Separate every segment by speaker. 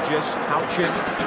Speaker 1: Rogers, Houchin.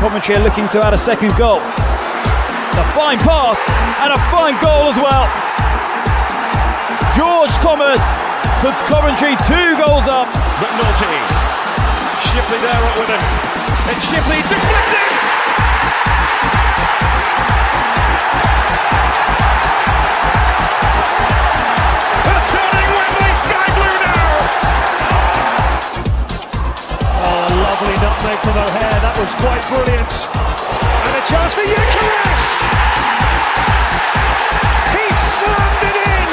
Speaker 2: Coventry are looking to add a second goal. A fine pass and a fine goal as well. George Thomas puts Coventry 2 goals up.
Speaker 1: McNulty. Shipley there up with us. And Shipley deflected! It's turning Wembley sky blue now! Oh, lovely nutmeg from O'Hare. That was quite brilliant. And a chance for Eucharist! He slammed it in!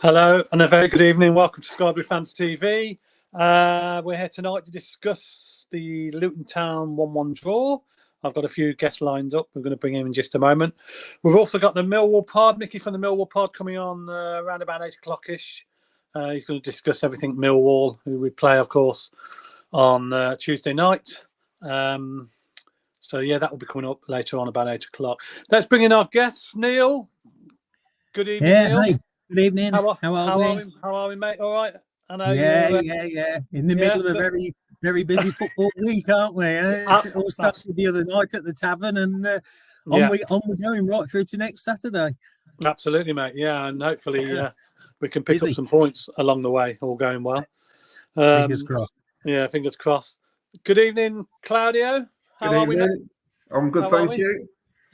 Speaker 3: Hello and a very good evening. Welcome to Sky Blue Fans TV. We're here tonight to discuss the Luton Town 1-1 draw. I've got a few guests lined up. We're going to bring in just a moment. We've also got the Millwall Pod, Micky from the Millwall Pod, coming on around about 8 o'clock-ish. He's going to discuss everything Millwall, who we play, of course, on Tuesday night. So, yeah, that will be coming up later on about 8 o'clock. Let's bring in our guests. Neil, good evening, Neil.
Speaker 4: Hi. Good evening. How
Speaker 3: are we, mate? All right? I know
Speaker 4: yeah. In the middle of a very, very busy football week, aren't we? It all starts with the other night at the tavern, and on we're going right through to next Saturday.
Speaker 3: Absolutely, mate. Yeah, and hopefully we can pick up some points along the way. All going well.
Speaker 4: Fingers crossed.
Speaker 3: Yeah, fingers crossed. Good evening, Claudio. How are we, mate?
Speaker 5: I'm good, thank you.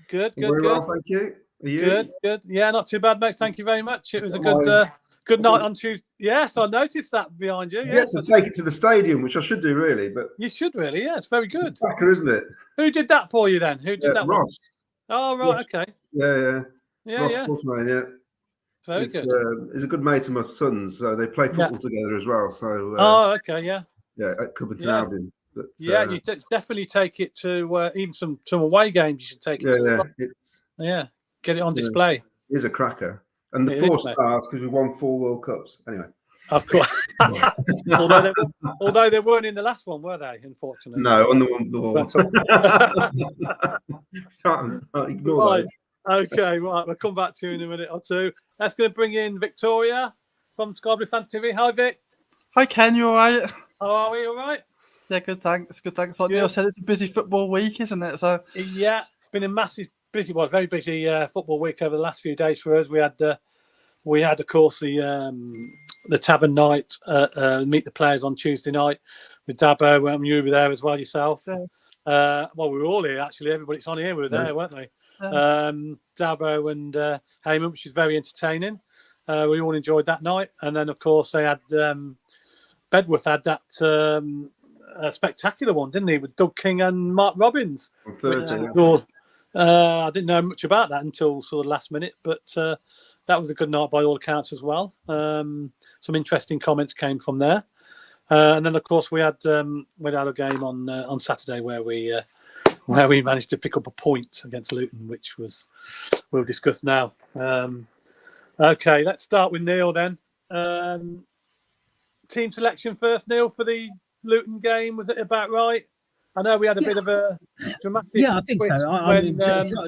Speaker 3: Good.
Speaker 5: Well, thank you. Are you?
Speaker 3: Good. Yeah, not too bad, mate. Thank you very much. It was a good night on Tuesday. Yes, I noticed that behind you.
Speaker 5: You have to take it to the stadium, which I should do, really. But
Speaker 3: you should really. Yeah, it's very good.
Speaker 5: It's a cracker, isn't it?
Speaker 3: Who did that for you then? Who did that?
Speaker 5: Ross.
Speaker 3: Oh, right.
Speaker 5: Ross.
Speaker 3: Okay.
Speaker 5: Yeah. Ross Bushman, yeah.
Speaker 3: Very good.
Speaker 5: He's a good mate of my son's. So they play football together as well. So.
Speaker 3: Okay. Yeah.
Speaker 5: Yeah, at Coventry Albion. But,
Speaker 3: you definitely take it to even some away games. You should take it to. Yeah. Get it on display.
Speaker 5: It is a cracker. And the 4 stars because we won 4 World Cups. Anyway.
Speaker 3: Of course. although they weren't in the last one, were they? Unfortunately.
Speaker 5: No, on the one. Can't ignore
Speaker 3: those. Okay, right. We'll come back to you in a minute or two. That's going to bring in Victoria from Sky Blue Fans TV. Hi, Vic.
Speaker 6: Hi, Ken. You all right?
Speaker 3: How are we? All right?
Speaker 6: Yeah, good. Thanks. Like Neil said, it's a busy football week, isn't it? So
Speaker 3: yeah, it's been a very busy football week over the last few days for us. We had, of course, the tavern night, meet the players on Tuesday night with Dabo. You were there as well yourself. Yeah. We were all here actually. Everybody's on here. We were there, weren't we? Yeah. Dabo and Heyman, which is very entertaining. We all enjoyed that night, and then of course they had Bedworth had that spectacular one, didn't he, with Doug King and Mark Robbins?
Speaker 5: On Thursday.
Speaker 3: I didn't know much about that until sort of last minute, but that was a good night by all accounts as well. Some interesting comments came from there, and then of course we had a game on Saturday where we managed to pick up a point against Luton, which we'll discuss now. Okay, let's start with Neil then. Team selection first, Neil, for the Luton game. Was it about right? I know we had a bit of a dramatic.
Speaker 4: Yeah, I think so. I mean,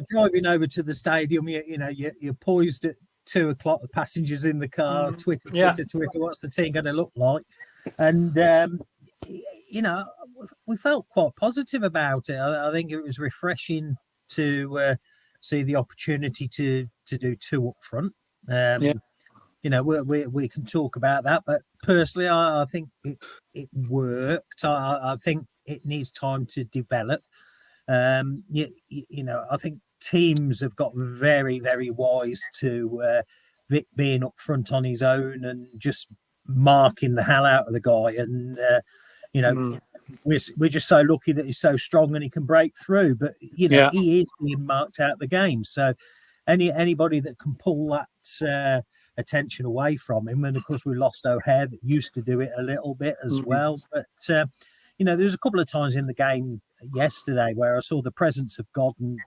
Speaker 4: driving over to the stadium, you're poised at 2 o'clock. The passengers in the car, Twitter. What's the team going to look like? And we felt quite positive about it. I think it was refreshing to see the opportunity to do 2 up front. we can talk about that. But personally, I think it worked. I think it needs time to develop. I think teams have got very, very wise to Vic being up front on his own and just marking the hell out of the guy. And, we're just so lucky that he's so strong and he can break through. But, he is being marked out the game. So anybody that can pull that attention away from him. And, of course, we lost O'Hare that used to do it a little bit as well. But, there's a couple of times in the game yesterday where I saw the presence of God and,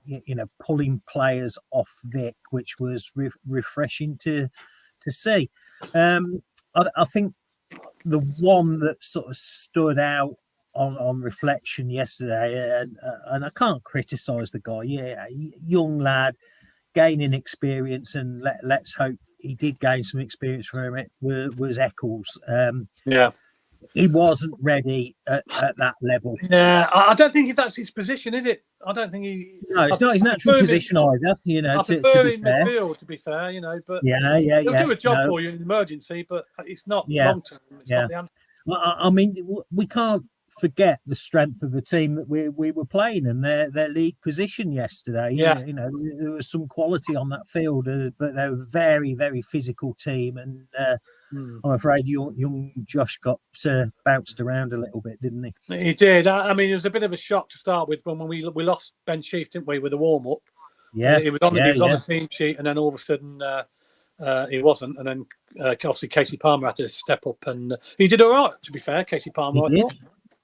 Speaker 4: pulling players off Vic, which was refreshing to see. I think the one that sort of stood out on reflection yesterday, and I can't criticise the guy. Yeah, young lad, gaining experience, and let's hope he did gain some experience from it, was Eccles. He wasn't ready at that level.
Speaker 3: Yeah, I don't think that's his position, is it? I don't think he.
Speaker 4: No, it's not his natural position either.
Speaker 3: I prefer him midfield, to be fair. But he'll do a job for you in an emergency, but it's not long term. It's not the answer.
Speaker 4: Well, I mean, we can't forget the strength of the team that we were playing and their league position yesterday. There was some quality on that field, but they're a very, very physical team. And I'm afraid young Josh got bounced around a little bit, didn't he?
Speaker 3: He did. I mean, it was a bit of a shock to start with when we lost Ben Sheaf, didn't we, with the warm up?
Speaker 4: Yeah,
Speaker 3: he was on the team sheet, and then all of a sudden he wasn't, and then obviously Casey Palmer had to step up, and he did all right. To be fair, Casey Palmer,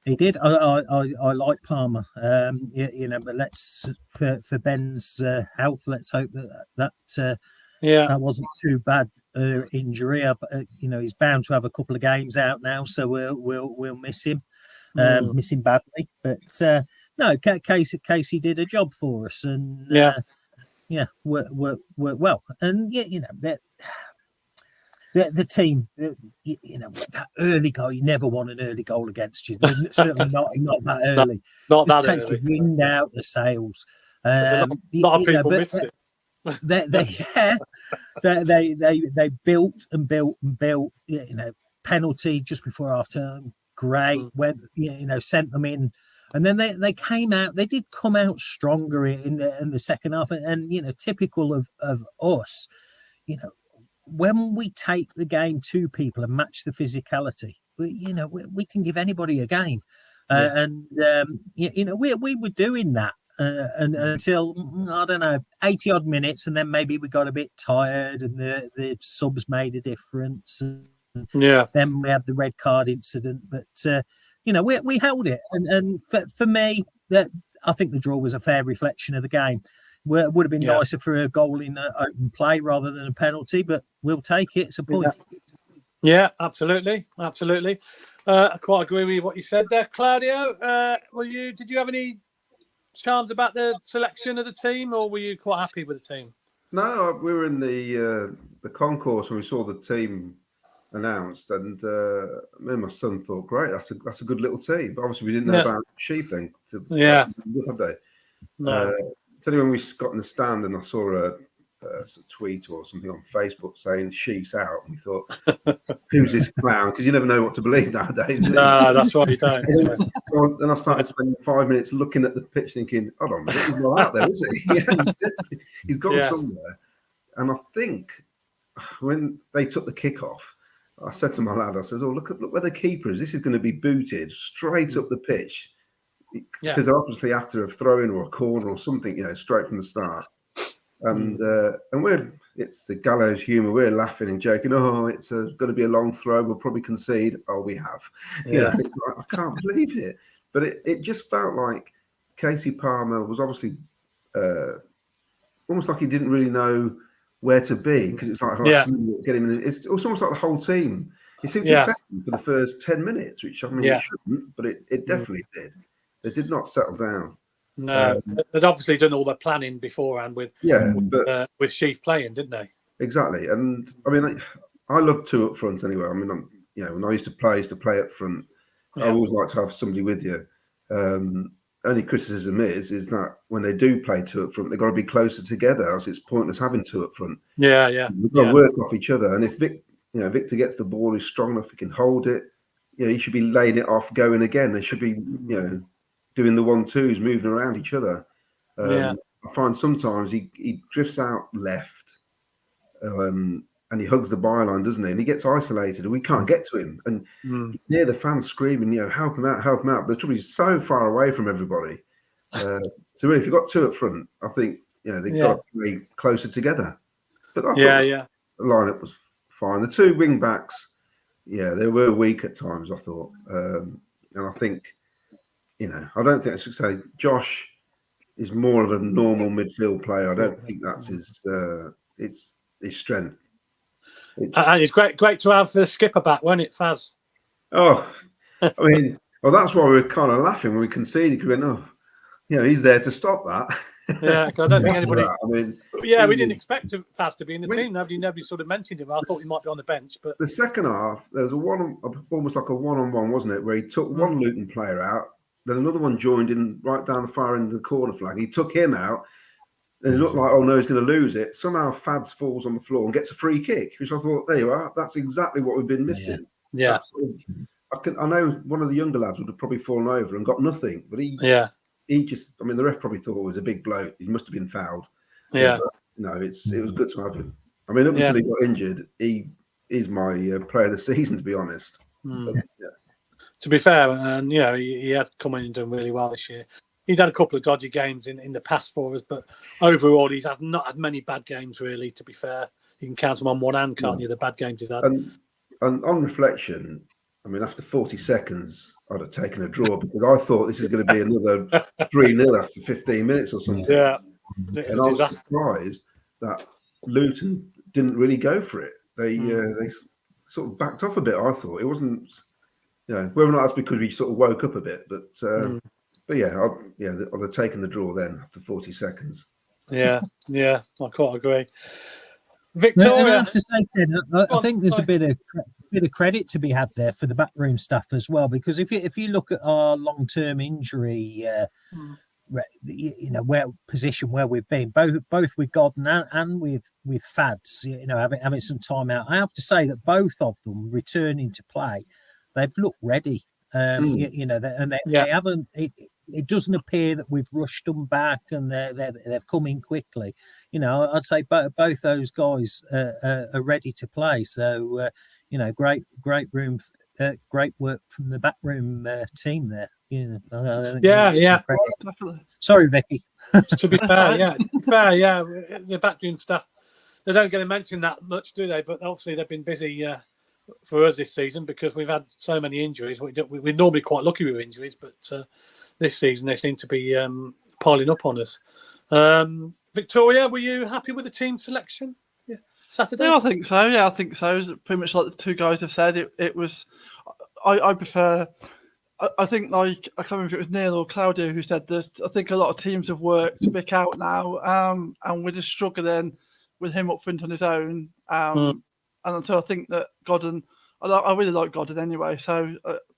Speaker 4: He did. I like Palmer. But let's for Ben's health. Let's hope that wasn't too bad injury. He's bound to have a couple of games out now, so we'll miss him. Miss him badly. But no, Casey did a job for us, and worked well. And the team, that early goal, you never want an early goal against you. Certainly not that early.
Speaker 3: Not that
Speaker 4: takes
Speaker 3: early.
Speaker 4: The wind out the sails.
Speaker 3: A lot of people missed it.
Speaker 4: They built and built and built. Penalty just before half term. Great. Sent them in. And then they came out. They did come out stronger in the second half. And typical of us, when we take the game to people and match the physicality, we can give anybody a game. We were doing that until, I don't know, 80 odd minutes. And then maybe we got a bit tired and the subs made a difference. Then we had the red card incident. But, we held it. And for me, I think the draw was a fair reflection of the game. It would have been nicer for a goal in open play rather than a penalty, but we'll take it. It's a point.
Speaker 3: Yeah, absolutely. I quite agree with what you said there, Claudio. Did you have any charms about the selection of the team, or were you quite happy with the team?
Speaker 5: No, we were in the concourse when we saw the team announced, and me and my son thought, great, that's a good little team. But obviously, we didn't know about the Sheaf thing. Had they?
Speaker 3: No.
Speaker 5: Only when we got in the stand and I saw a tweet or something on Facebook saying Sheaf's out, and we thought, who's this clown? Because you never know what to believe nowadays.
Speaker 3: No, that's right, you don't.
Speaker 5: Then I started spending 5 minutes looking at the pitch thinking, hold on a minute, he's not out there, is he? He's gone somewhere. And I think when they took the kick off, I said to my lad, I said, look where the keeper is. This is going to be booted straight up the pitch. Because obviously after a throw-in or a corner or something, straight from the start. And it's the gallows humour. We're laughing and joking. Oh, it's going to be a long throw. We'll probably concede. Oh, we have. It's like, I can't believe it. But it just felt like Casey Palmer was obviously almost like he didn't really know where to be, because it's like get him in. It's almost like the whole team. It seemed to affect him for the first 10 minutes, which I mean it shouldn't, but it definitely did. They did not settle down.
Speaker 3: No, they'd obviously done all their planning beforehand with Sheaf playing, didn't they?
Speaker 5: Exactly, and I mean, I love two up front anyway. I mean, when I used to play up front, I always like to have somebody with you. And only criticism is that when they do play two up front, they've got to be closer together, else it's pointless having two up front.
Speaker 3: Yeah.
Speaker 5: We've got to work off each other. And if Victor gets the ball, he's strong enough, he can hold it. He should be laying it off, going again. They should be, doing the 1-2s, moving around each other. I find sometimes he drifts out left, and he hugs the byline, doesn't he? And he gets isolated, and we can't get to him. And near the fans screaming, help him out, help him out. But the trouble is, so far away from everybody. So really, if you've got two up front, I think they've got to play closer together. But I thought the lineup was fine. The two wing backs, they were weak at times, I thought, and I think. I don't think I should say Josh is more of a normal midfield player. I don't think that's his strength.
Speaker 3: And it's great to have the skipper back, wasn't it, Faz?
Speaker 5: Oh, I mean, that's why we were kind of laughing when we conceded. We went, he's there to stop that.
Speaker 3: Yeah, because I don't think anybody. We didn't expect Faz to be in the team. Nobody sort of mentioned him. I thought he might be on the bench, but
Speaker 5: the second half there was almost like a one-on-one, wasn't it? Where he took one Luton player out. Then another one joined in right down the far end of the corner flag. He took him out, and it looked like, oh no, he's going to lose it. Somehow Fads falls on the floor and gets a free kick, which I thought, there you are. That's exactly what we've been missing.
Speaker 3: Yeah.
Speaker 5: I know one of the younger lads would have probably fallen over and got nothing, but he just. I mean, the ref probably thought it was a big bloke. He must have been fouled.
Speaker 3: Yeah.
Speaker 5: But, it was good to have him. I mean, up until he got injured, he's my player of the season, to be honest. So,
Speaker 3: to be fair, and he had come in and done really well this year. He's had a couple of dodgy games in the past for us, but overall he's not had many bad games really. To be fair, you can count them on one hand, can't you? The bad games he's had.
Speaker 5: And on reflection, I mean, after 40 seconds, I'd have taken a draw because I thought this is going to be another 3-0 after 15 minutes or something.
Speaker 3: Yeah,
Speaker 5: and I was surprised that Luton didn't really go for it. They sort of backed off a bit. I thought it wasn't. Whether or not that's because we sort of woke up a bit, but I'd have taken the draw then after 40 seconds.
Speaker 3: Yeah, I quite agree. Victoria,
Speaker 4: I have to say, Ted, I think there's a bit of credit to be had there for the backroom staff as well, because if you look at our long-term injury, position where we've been, both with Godden and with Fads, having some time out, I have to say that both of them returning to play. They've looked ready, they haven't. It doesn't appear that we've rushed them back, and they've come in quickly. I'd say both those guys are ready to play. So, great work from the backroom team there. Sorry, Vicky.
Speaker 3: To be fair, the backroom staff, they don't get to mention that much, do they? But obviously they've been busy. For us this season, because we've had so many injuries. We're normally quite lucky with injuries, but this season they seem to be piling up on us. Victoria, were you happy with the team selection Saturday?
Speaker 6: Yeah, I think so. Yeah, I think so. Pretty much like the two guys have said, it was. I prefer. I think I can't remember if it was Neil or Claudio who said this. I think a lot of teams have worked Vic out now, and we're just struggling with him up front on his own. And so I think that Godden, I really like Godden anyway, so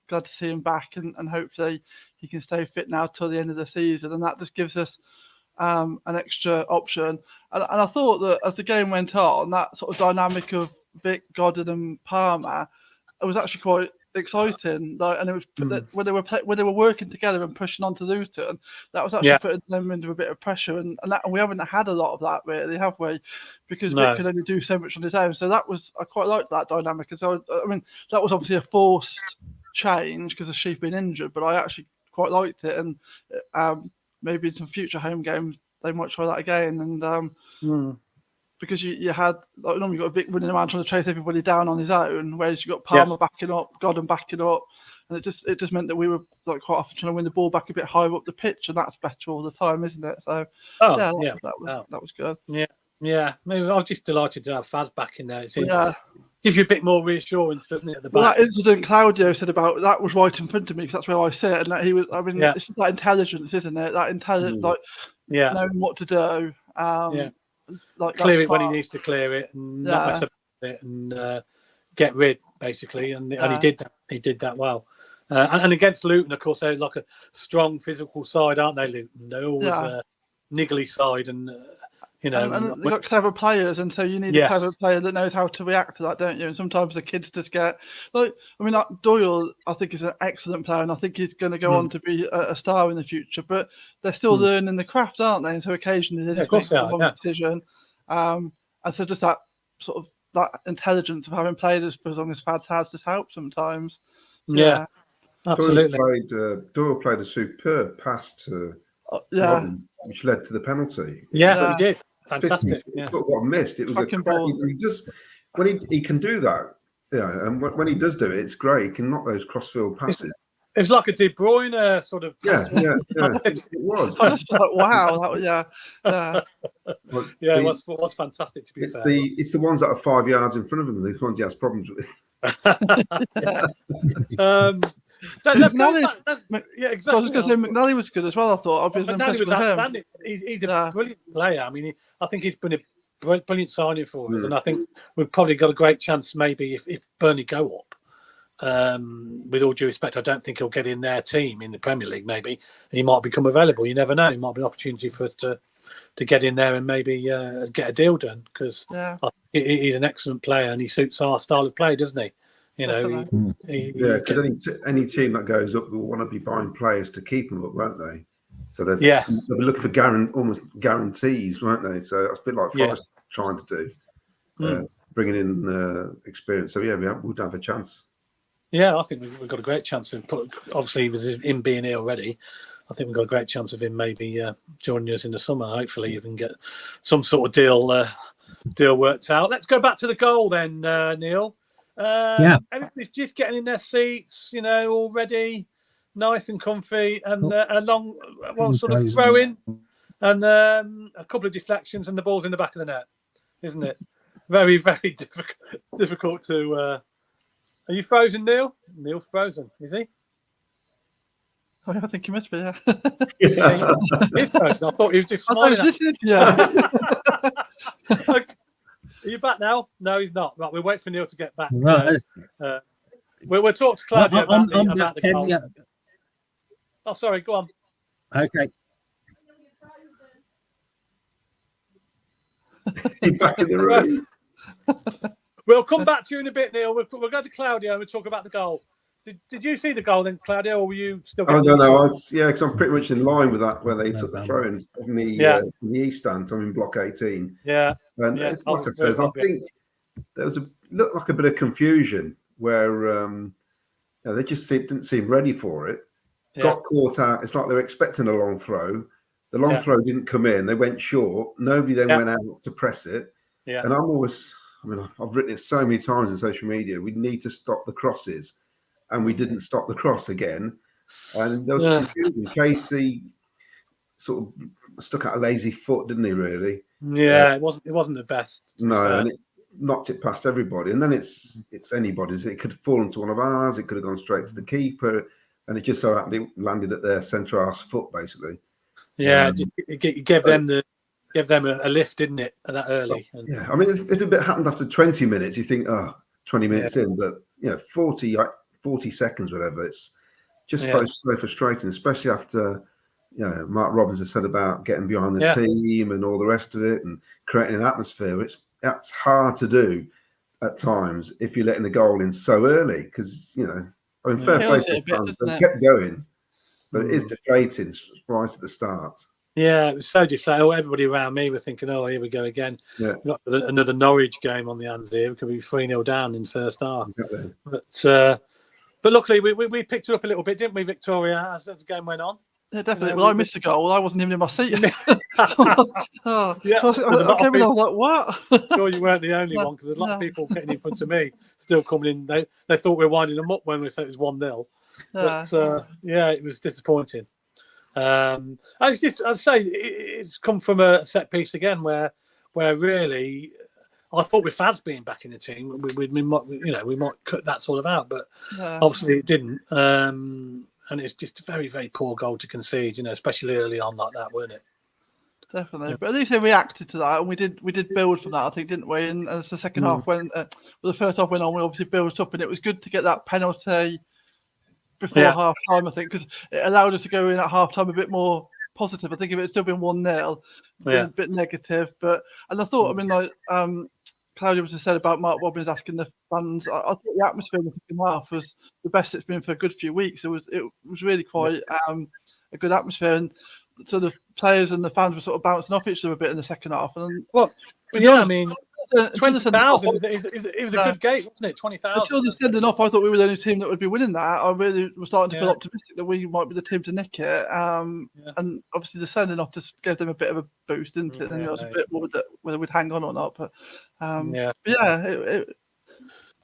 Speaker 6: glad to see him back, and hopefully he can stay fit now till the end of the season, and that just gives us an extra option. And I thought that as the game went on, that sort of dynamic of Vic, Godden and Palmer, it was actually quite exciting. And it was when they were working together and pushing on to Luton, that was actually putting them under a bit of pressure, and we haven't had a lot of that really, have we? Because Vic could only do so much on his own. So I quite liked that dynamic. And so I mean, that was obviously a forced change because of Sheaf being injured, but I actually quite liked it. And maybe in some future home games they might try that again. And because you had, like, normally you've got a Vic running around trying to chase everybody down on his own, whereas you got Palmer backing up, Godden backing up, and it just meant that we were like quite often trying to win the ball back a bit higher up the pitch, and that's better all the time, isn't it? So that was good.
Speaker 3: Yeah. Maybe I was just delighted to have Faz back in there. It gives you a bit more reassurance, doesn't it? At the back.
Speaker 6: Well, that incident Claudio said about that was right in front of me because that's where I sit, and that he was. I mean, it's just that intelligence, isn't it? That intelligence, knowing what to do. Like
Speaker 3: clear it when he needs to clear it, and not mess up with it, and get rid basically. And he did that. He did that well. And against Luton, of course, they're like a strong physical side, aren't they, Luton? They're always a niggly side, and
Speaker 6: and they've got clever players, and so you need a clever player that knows how to react to that, don't you? And sometimes the kids just get Doyle, I think, is an excellent player, and I think he's going to go on to be a star in the future. But they're still learning the craft, aren't they? And so occasionally they just make the wrong decision. And so just that sort of that intelligence of having played as long as Fads has just helps sometimes. So,
Speaker 3: absolutely.
Speaker 5: Doyle played a superb pass to Robin, which led to the penalty.
Speaker 3: Yeah, he did. Fantastic.
Speaker 5: What missed. It was when he can do that. Yeah, and when he does do it, it's great. He can knock those crossfield passes.
Speaker 3: It's like a De Bruyne sort of.
Speaker 5: Yeah. It was.
Speaker 6: I was like, wow,
Speaker 3: it was fantastic to be fair.
Speaker 5: It's the ones that are 5 yards in front of him. The ones he has problems with.
Speaker 3: Let's go back. Yeah, exactly.
Speaker 6: I was going to say McNally was good as well. I thought.
Speaker 3: McNally was outstanding. He's a brilliant player. I mean, I think he's been a brilliant signing for us, and I think we've probably got a great chance. Maybe if Burnley go up, with all due respect, I don't think he'll get in their team in the Premier League. Maybe he might become available. You never know. It might be an opportunity for us to get in there and maybe get a deal done, because he's an excellent player and he suits our style of play, doesn't he?
Speaker 5: Because any team that goes up will want to be buying players to keep them up, won't they? So they'll be looking for almost guarantees, won't they? So that's a bit like Forest trying to do, bringing in experience. So we'll have a chance.
Speaker 3: Yeah, I think we've got a great chance of obviously with him being here already. I think we've got a great chance of him maybe joining us in the summer. Hopefully, you can get some sort of deal worked out. Let's go back to the goal then, Neil. Everybody's just getting in their seats, already nice and comfy, and a long sort of throw in, and a couple of deflections, and the ball's in the back of the net, isn't it? Very, very difficult to. Are you frozen, Neil? Neil's frozen, is he?
Speaker 6: I think he must be. Yeah.
Speaker 3: He's frozen. I thought he was just smiling. Are you back now? No, he's not. Right, we'll wait for Neil to get back.
Speaker 4: Right.
Speaker 3: We'll talk to Claudia about the goal.
Speaker 4: Yeah.
Speaker 3: Oh, sorry. Go on.
Speaker 4: Okay.
Speaker 5: He's back in the room.
Speaker 3: We'll come back to you in a bit, Neil. We'll go to Claudia and we'll talk about the goal. Did you see the goal then, Claudio, or were you still?
Speaker 5: No. Because I'm pretty much in line with that where they took the throw in the east stand. I'm in block 18.
Speaker 3: Yeah,
Speaker 5: and it's like I said, I think there looked like a bit of confusion where they just didn't seem ready for it. Got caught out. It's like they're expecting a long throw. The long throw didn't come in. They went short. Nobody then went out to press it. Yeah, and I've written it so many times in social media. We need to stop the crosses. And we didn't stop the cross again. And there was confusion. Casey sort of stuck out a lazy foot, didn't he, really?
Speaker 3: Yeah, it wasn't the best.
Speaker 5: No, and it knocked it past everybody. And then it's anybody's. It could have fallen to one of ours. It could have gone straight to the keeper. And it just so happened it landed at their centre-arse foot, basically.
Speaker 3: Yeah, it gave them a lift, didn't it, that early?
Speaker 5: I mean, if a bit happened after 20 minutes, you think, 20 minutes in. But, 40 seconds, whatever. It's just so frustrating, especially after Mark Robbins has said about getting behind the team and all the rest of it and creating an atmosphere. That's hard to do at times if you're letting the goal in so early because fair play to the fans. They kept going, but it is deflating right at the start. Yeah,
Speaker 3: it was so deflating. Everybody around me were thinking, "Oh, here we go again." Yeah, another Norwich game on the hands here. We could be 3-0 down in the first half. Exactly. But luckily, we picked it up a little bit, didn't we, Victoria, as the game went on?
Speaker 6: Yeah, definitely. Well, I missed the goal. I wasn't even in my seat. I came in, I was like, what?
Speaker 3: Sure, you weren't the only one, because there's a lot of people getting in front of me, still coming in. They thought we were winding them up when we said it was 1-0. But, it was disappointing. I'd say it's come from a set piece again where really... I thought with Fabs being back in the team, we might cut that sort of out, but obviously it didn't. And it's just a very, very poor goal to concede, especially early on like that, weren't it?
Speaker 6: Definitely, but at least they reacted to that, and we did build from that, I think, didn't we? And as the second half went, the first half went on, we obviously built up, and it was good to get that penalty. before half time, I think, because it allowed us to go in at half time a bit more positive. I think if it had still been 1-0, a bit negative. And I thought, I mean, like Claudia was just said about Mark Robbins asking the fans. I thought the atmosphere in the second half was the best it's been for a good few weeks. It was really quite a good atmosphere, and so the players and the fans were sort of bouncing off each other a bit in the second half. And
Speaker 3: I mean, 20,000. It was a good game, wasn't it? 20,000.
Speaker 6: Until the sending off, I thought we were the only team that would be winning that. I really was starting to feel optimistic that we might be the team to nick it. And obviously the sending off just gave them a bit of a boost, didn't it? And it was a bit more whether we'd hang on or not. But that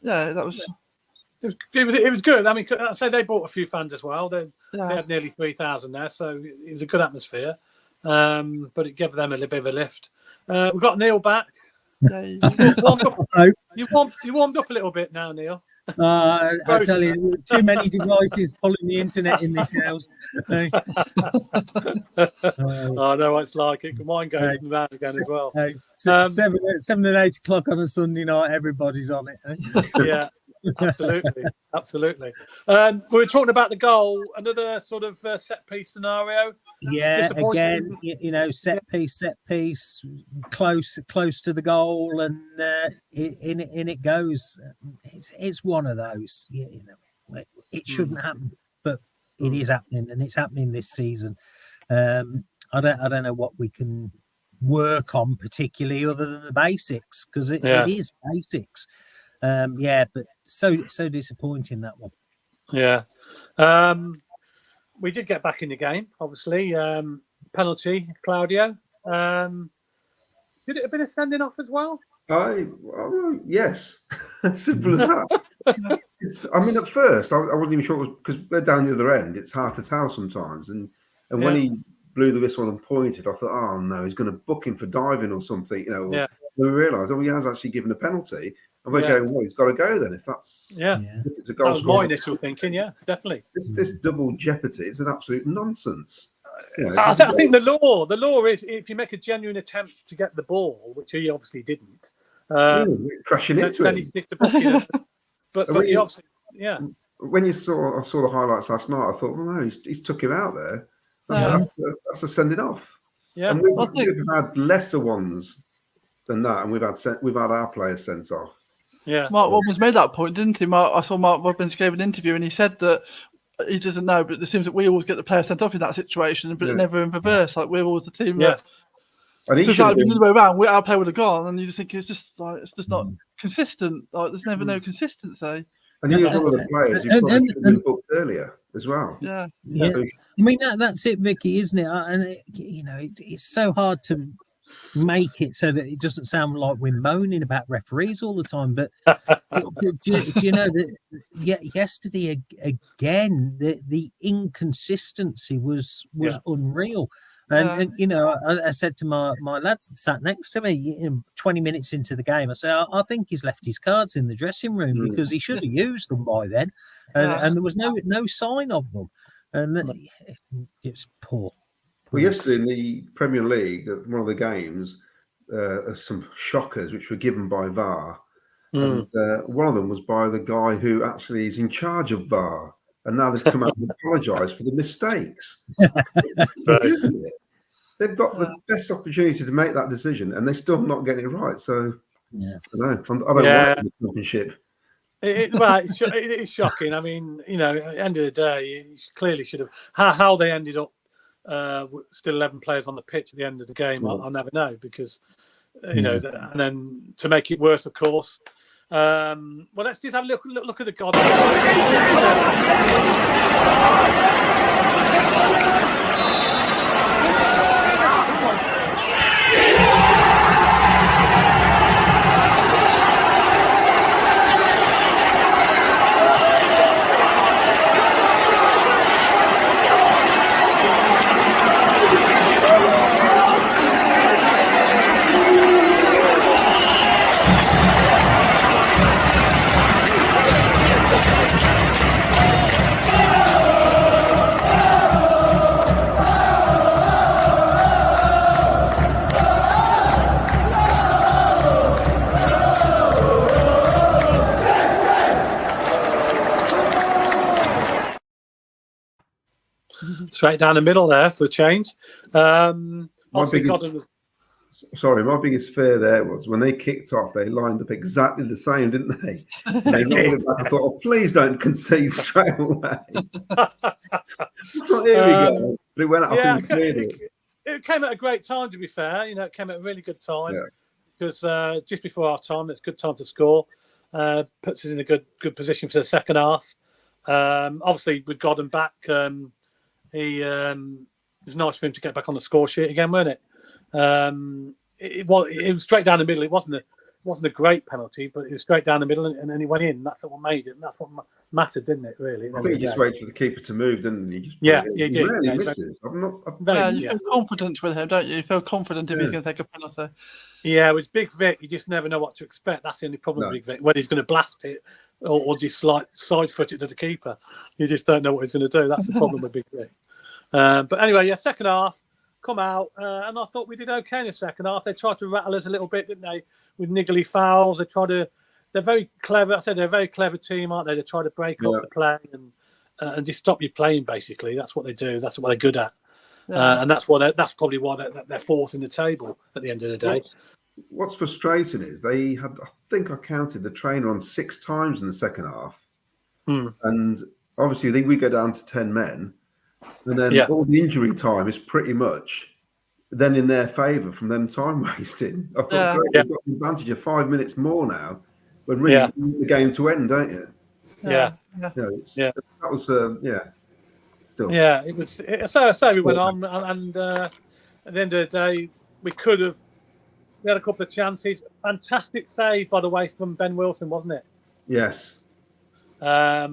Speaker 6: was.
Speaker 3: It was good. I mean, I say they brought a few fans as well. They had nearly 3,000 there, so it was a good atmosphere. But it gave them a little bit of a lift. We've got Neil back. You warmed up a little bit now, Neil.
Speaker 4: I tell you, too many devices pulling the internet in this house.
Speaker 3: I know what it's like. Mine goes round again as well.
Speaker 4: 7 and 8 o'clock on a Sunday night, everybody's on it.
Speaker 3: Yeah. Absolutely. We were talking about the goal, another sort of set piece scenario.
Speaker 4: Yeah, again, set piece, close to the goal, and in it goes. It's one of those. It shouldn't happen, but it is happening, and it's happening this season. I don't know what we can work on particularly other than the basics, because it is basics. But so disappointing, that one.
Speaker 3: Yeah. We did get back in the game, obviously. Penalty, Claudio. Did it have been a sending off as well?
Speaker 5: Yes. Simple as that. I mean, at first, I wasn't even sure it was, because they're down the other end. It's hard to tell sometimes. And when he blew the whistle and pointed, I thought, oh no, he's going to book him for diving or something. Then we realised, he has actually given a penalty. And we're going, well, he's got to go then. If that's if it's a goal.
Speaker 3: That was my initial thinking. Yeah, definitely.
Speaker 5: This double jeopardy is an absolute nonsense.
Speaker 3: I think the law is if you make a genuine attempt to get the ball, which he obviously didn't,
Speaker 5: crashing into it.
Speaker 3: Then he's nicked a booking. But he obviously,
Speaker 5: When I saw the highlights last night, I thought, well, no, he's took him out there. That's a sending off.
Speaker 3: Yeah,
Speaker 5: and we've had lesser ones than that, and we've had our players sent off.
Speaker 3: Yeah,
Speaker 6: Mark Robbins made that point, didn't he? I saw Mark Robbins gave an interview, and he said that he doesn't know, but it seems that we always get the player sent off in that situation, but never in reverse. Like we're always the team that.
Speaker 5: And
Speaker 6: so it's like the other way around. Our player would have gone, and you just think it's just not consistent. Like there's never no consistency.
Speaker 5: And he was one of the players who probably should have been booked earlier as well.
Speaker 6: Yeah.
Speaker 4: I mean that's it, Micky, isn't it? And it's so hard to make it so that it doesn't sound like we're moaning about referees all the time. But do you know that yesterday again the inconsistency was unreal. And I said to my lads that sat next to me 20 minutes into the game, I said, I think he's left his cards in the dressing room because he should have used them by then, and there was no sign of them, and it's poor.
Speaker 5: Well, yesterday in the Premier League, at one of the games, some shockers which were given by VAR, and one of them was by the guy who actually is in charge of VAR. And now they've come out and apologise for the mistakes. Isn't it? They've got the best opportunity to make that decision, and they're still not getting it right. So, I don't know. I don't like the championship.
Speaker 3: It's shocking. I mean, at the end of the day, you clearly should have. How they ended up still 11 players on the pitch at the end of the game, I'll never know, because, and then to make it worse, of course. Well, let's just have a look at the God. straight down the middle there for a change.
Speaker 5: My biggest fear there was when they kicked off, they lined up exactly the same, didn't they?
Speaker 3: They did.
Speaker 5: I thought, oh, please don't concede straight away. Here we go. But it went up and cleared it.
Speaker 3: It came at a great time, to be fair. It came at a really good time because just before half time, it's a good time to score. Puts us in a good position for the second half. Obviously, with Godden back, it was nice for him to get back on the score sheet again, wasn't it? It was straight down the middle. It wasn't a great penalty, but it was straight down the middle, and then he went in. That's what made it. And that's what mattered, didn't it? Really.
Speaker 5: I think he just waited for the keeper to move, didn't he?
Speaker 3: He did.
Speaker 5: Rarely misses.
Speaker 6: You feel confident with him, don't you? You feel confident if he's going to take a penalty.
Speaker 3: Yeah, with Big Vic, you just never know what to expect. That's the only problem with Big Vic. Whether he's going to blast it or just side foot it to the keeper, you just don't know what he's going to do. That's the problem with Big Vic. But anyway, second half. Come out, and I thought we did okay in the second half. They tried to rattle us a little bit, didn't they? With niggly fouls. They're very clever. I said they're a very clever team, aren't they? They try to break up the play and just stop you playing, basically. That's what they do. That's what they're good at. And that's probably why they're fourth in the table at the end of the day.
Speaker 5: What's frustrating is they had, I think I counted the trainer on 6 times in the second half. And obviously we go down to 10 men. And then all the injury time is pretty much then in their favour from them time wasting. I thought, great, you've got the advantage of 5 minutes more now, when really you need the game to end, don't you?
Speaker 3: That
Speaker 5: was still.
Speaker 3: Yeah, it was. So we went on, and at the end of the day, we had a couple of chances. Fantastic save, by the way, from Ben Wilson, wasn't it?
Speaker 5: Yes.
Speaker 3: That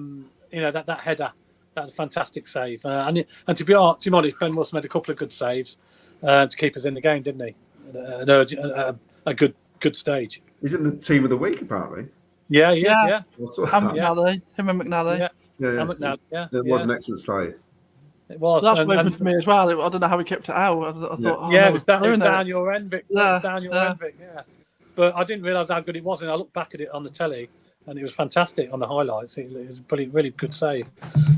Speaker 3: header. That was a fantastic save. And to be honest, Ben Wilson made a couple of good saves to keep us in the game, didn't he? A good stage.
Speaker 5: He's in the team of the week, apparently.
Speaker 3: Yeah, he is,
Speaker 6: Him and McNally.
Speaker 5: McNally, It was an excellent save.
Speaker 3: It was.
Speaker 6: That's movement for me as well. I don't know how he kept it out. I thought,
Speaker 3: it was down your end, Vic. Down your end, Vic, But I didn't realise how good it was, and I looked back at it on the telly, and it was fantastic on the highlights. It was a really good save.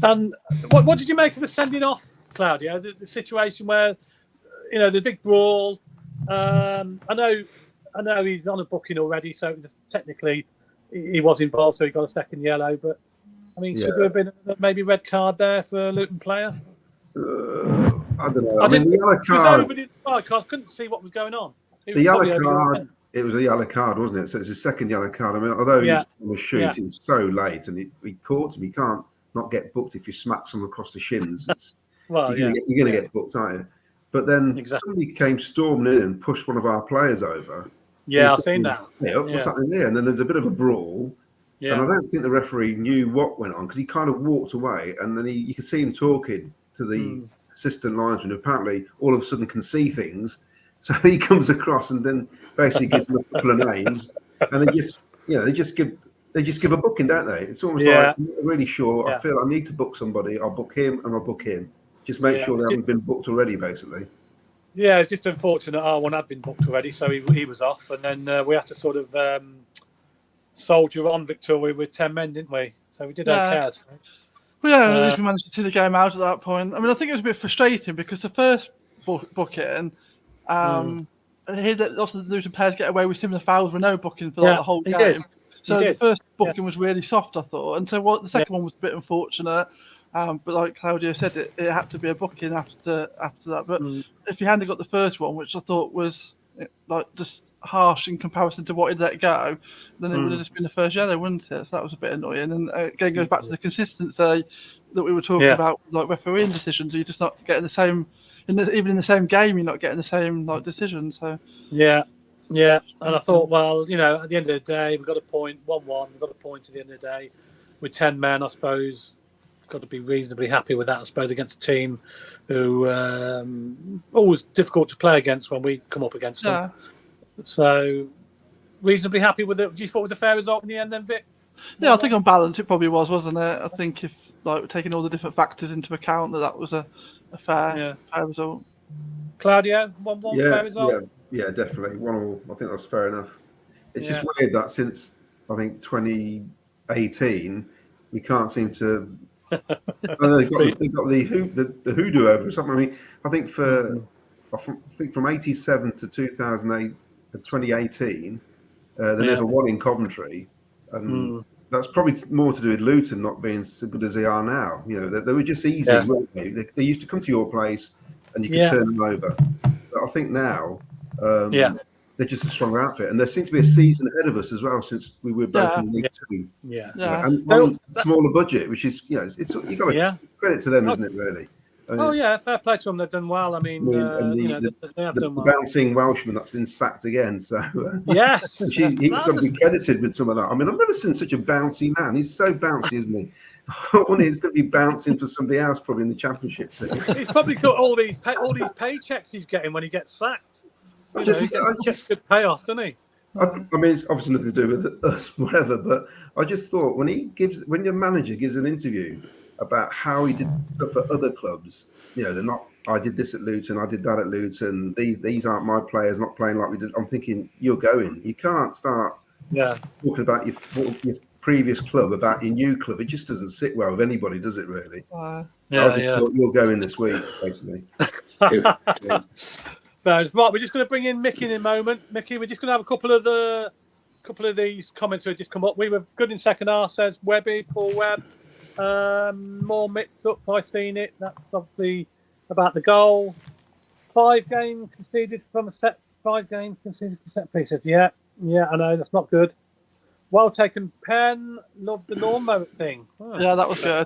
Speaker 3: And what did you make of the sending off, Claudio? The situation where, the big brawl. I know he's on a booking already, so technically he was involved, so he got a second yellow. But I mean, could there have been maybe red card there for a Luton player?
Speaker 5: I don't know. The yellow card.
Speaker 3: Over the entire card, I couldn't see what was going on.
Speaker 5: The yellow card. It was a yellow card, wasn't it? So it's a second yellow card. I mean, although he was on the shoot, he was so late, and he caught him. You can't not get booked if you smack someone across the shins. You're going to get booked, aren't you? But then somebody came storming in and pushed one of our players over.
Speaker 3: Yeah, I've seen that.
Speaker 5: What's happening there? And then there's a bit of a brawl. Yeah. And I don't think the referee knew what went on because he kind of walked away, and then you could see him talking to the assistant linesman, who apparently all of a sudden can see things. So he comes across and then basically gives them a couple of names, and they just give a booking, don't they? It's almost like, I'm not really sure. I feel I need to book somebody. I'll book him and I'll book him. Just make sure they haven't been booked already, basically.
Speaker 3: Yeah, it's just unfortunate. Our one had been booked already, so he was off, and then we had to sort of soldier on, Victoria, with 10 men, didn't we? So we did okay.
Speaker 6: Well, at least we managed to see the game out at that point. I mean, I think it was a bit frustrating because the first booking, lots of the Luton players get away with similar fouls with no booking for the whole game. So the first booking was really soft, I thought, and so the second one was a bit unfortunate. But like Claudio said, it had to be a booking after that. But if he hadn't got the first one, which I thought was just harsh in comparison to what he'd let go, then it would have just been the first yellow, wouldn't it? So that was a bit annoying. And again, goes back to the consistency that we were talking about, like refereeing decisions. You're just not getting the same, even in the same game, you're not getting the same decisions. So
Speaker 3: yeah. And I thought, well, at the end of the day, we've got a point, 1-1. We've got a point at the end of the day with 10 men, I suppose. Got to be reasonably happy with that, I suppose, against a team who always difficult to play against when we come up against them. So reasonably happy with it. Do you thought it was a fair result in the end then, Vic?
Speaker 6: Yeah, I think on balance it probably was, wasn't it? I think if taking all the different factors into account, that was a fair result.
Speaker 3: Claudio, 1-1 fair result?
Speaker 5: Yeah, definitely. 1-1. I think that's fair enough. It's just weird that since I think 2018 we can't seem to they've got the hoodoo over or something. I mean, I think from 87 to 2018, they never won in Coventry, and that's probably more to do with Luton not being so good as they are now. You know, they were just easy, weren't they? They used to come to your place and you could turn them over. But I think now, they're just a stronger outfit, and there seems to be a season ahead of us as well since we were both in League Two. And on smaller budget, which is it's you got to credit to them, isn't it? Really.
Speaker 3: Fair play to them. They've done well. I mean, they have done well.
Speaker 5: Bouncing Welshman that's been sacked again. So
Speaker 3: yes,
Speaker 5: he's got to be credited with some of that. I mean, I've never seen such a bouncy man. He's so bouncy, isn't he? He's going to be bouncing for somebody else, probably in the Championship.
Speaker 3: He's probably got all these paychecks he's getting when he gets sacked. He gets good payoff, doesn't he?
Speaker 5: I mean, it's obviously nothing to do with us, whatever. But I just thought when your manager gives an interview about how he did stuff for other clubs, they're not. I did this at Luton, I did that at Luton. These aren't my players, not playing like we did. I'm thinking you're going. You can't start talking about your previous club about your new club. It just doesn't sit well with anybody, does it? Really? I just thought you're going this week, basically.
Speaker 3: Right, we're just going to bring in Micky in a moment. Micky, we're just going to have a couple of these comments that have just come up. We were good in second half, says Webby, Paul Webb. More mixed up, I've seen it. That's obviously about the goal. 5 games conceded from set pieces. Yeah, I know, that's not good. Well taken pen, loved the lawnmower thing. Oh.
Speaker 6: Yeah, that was good.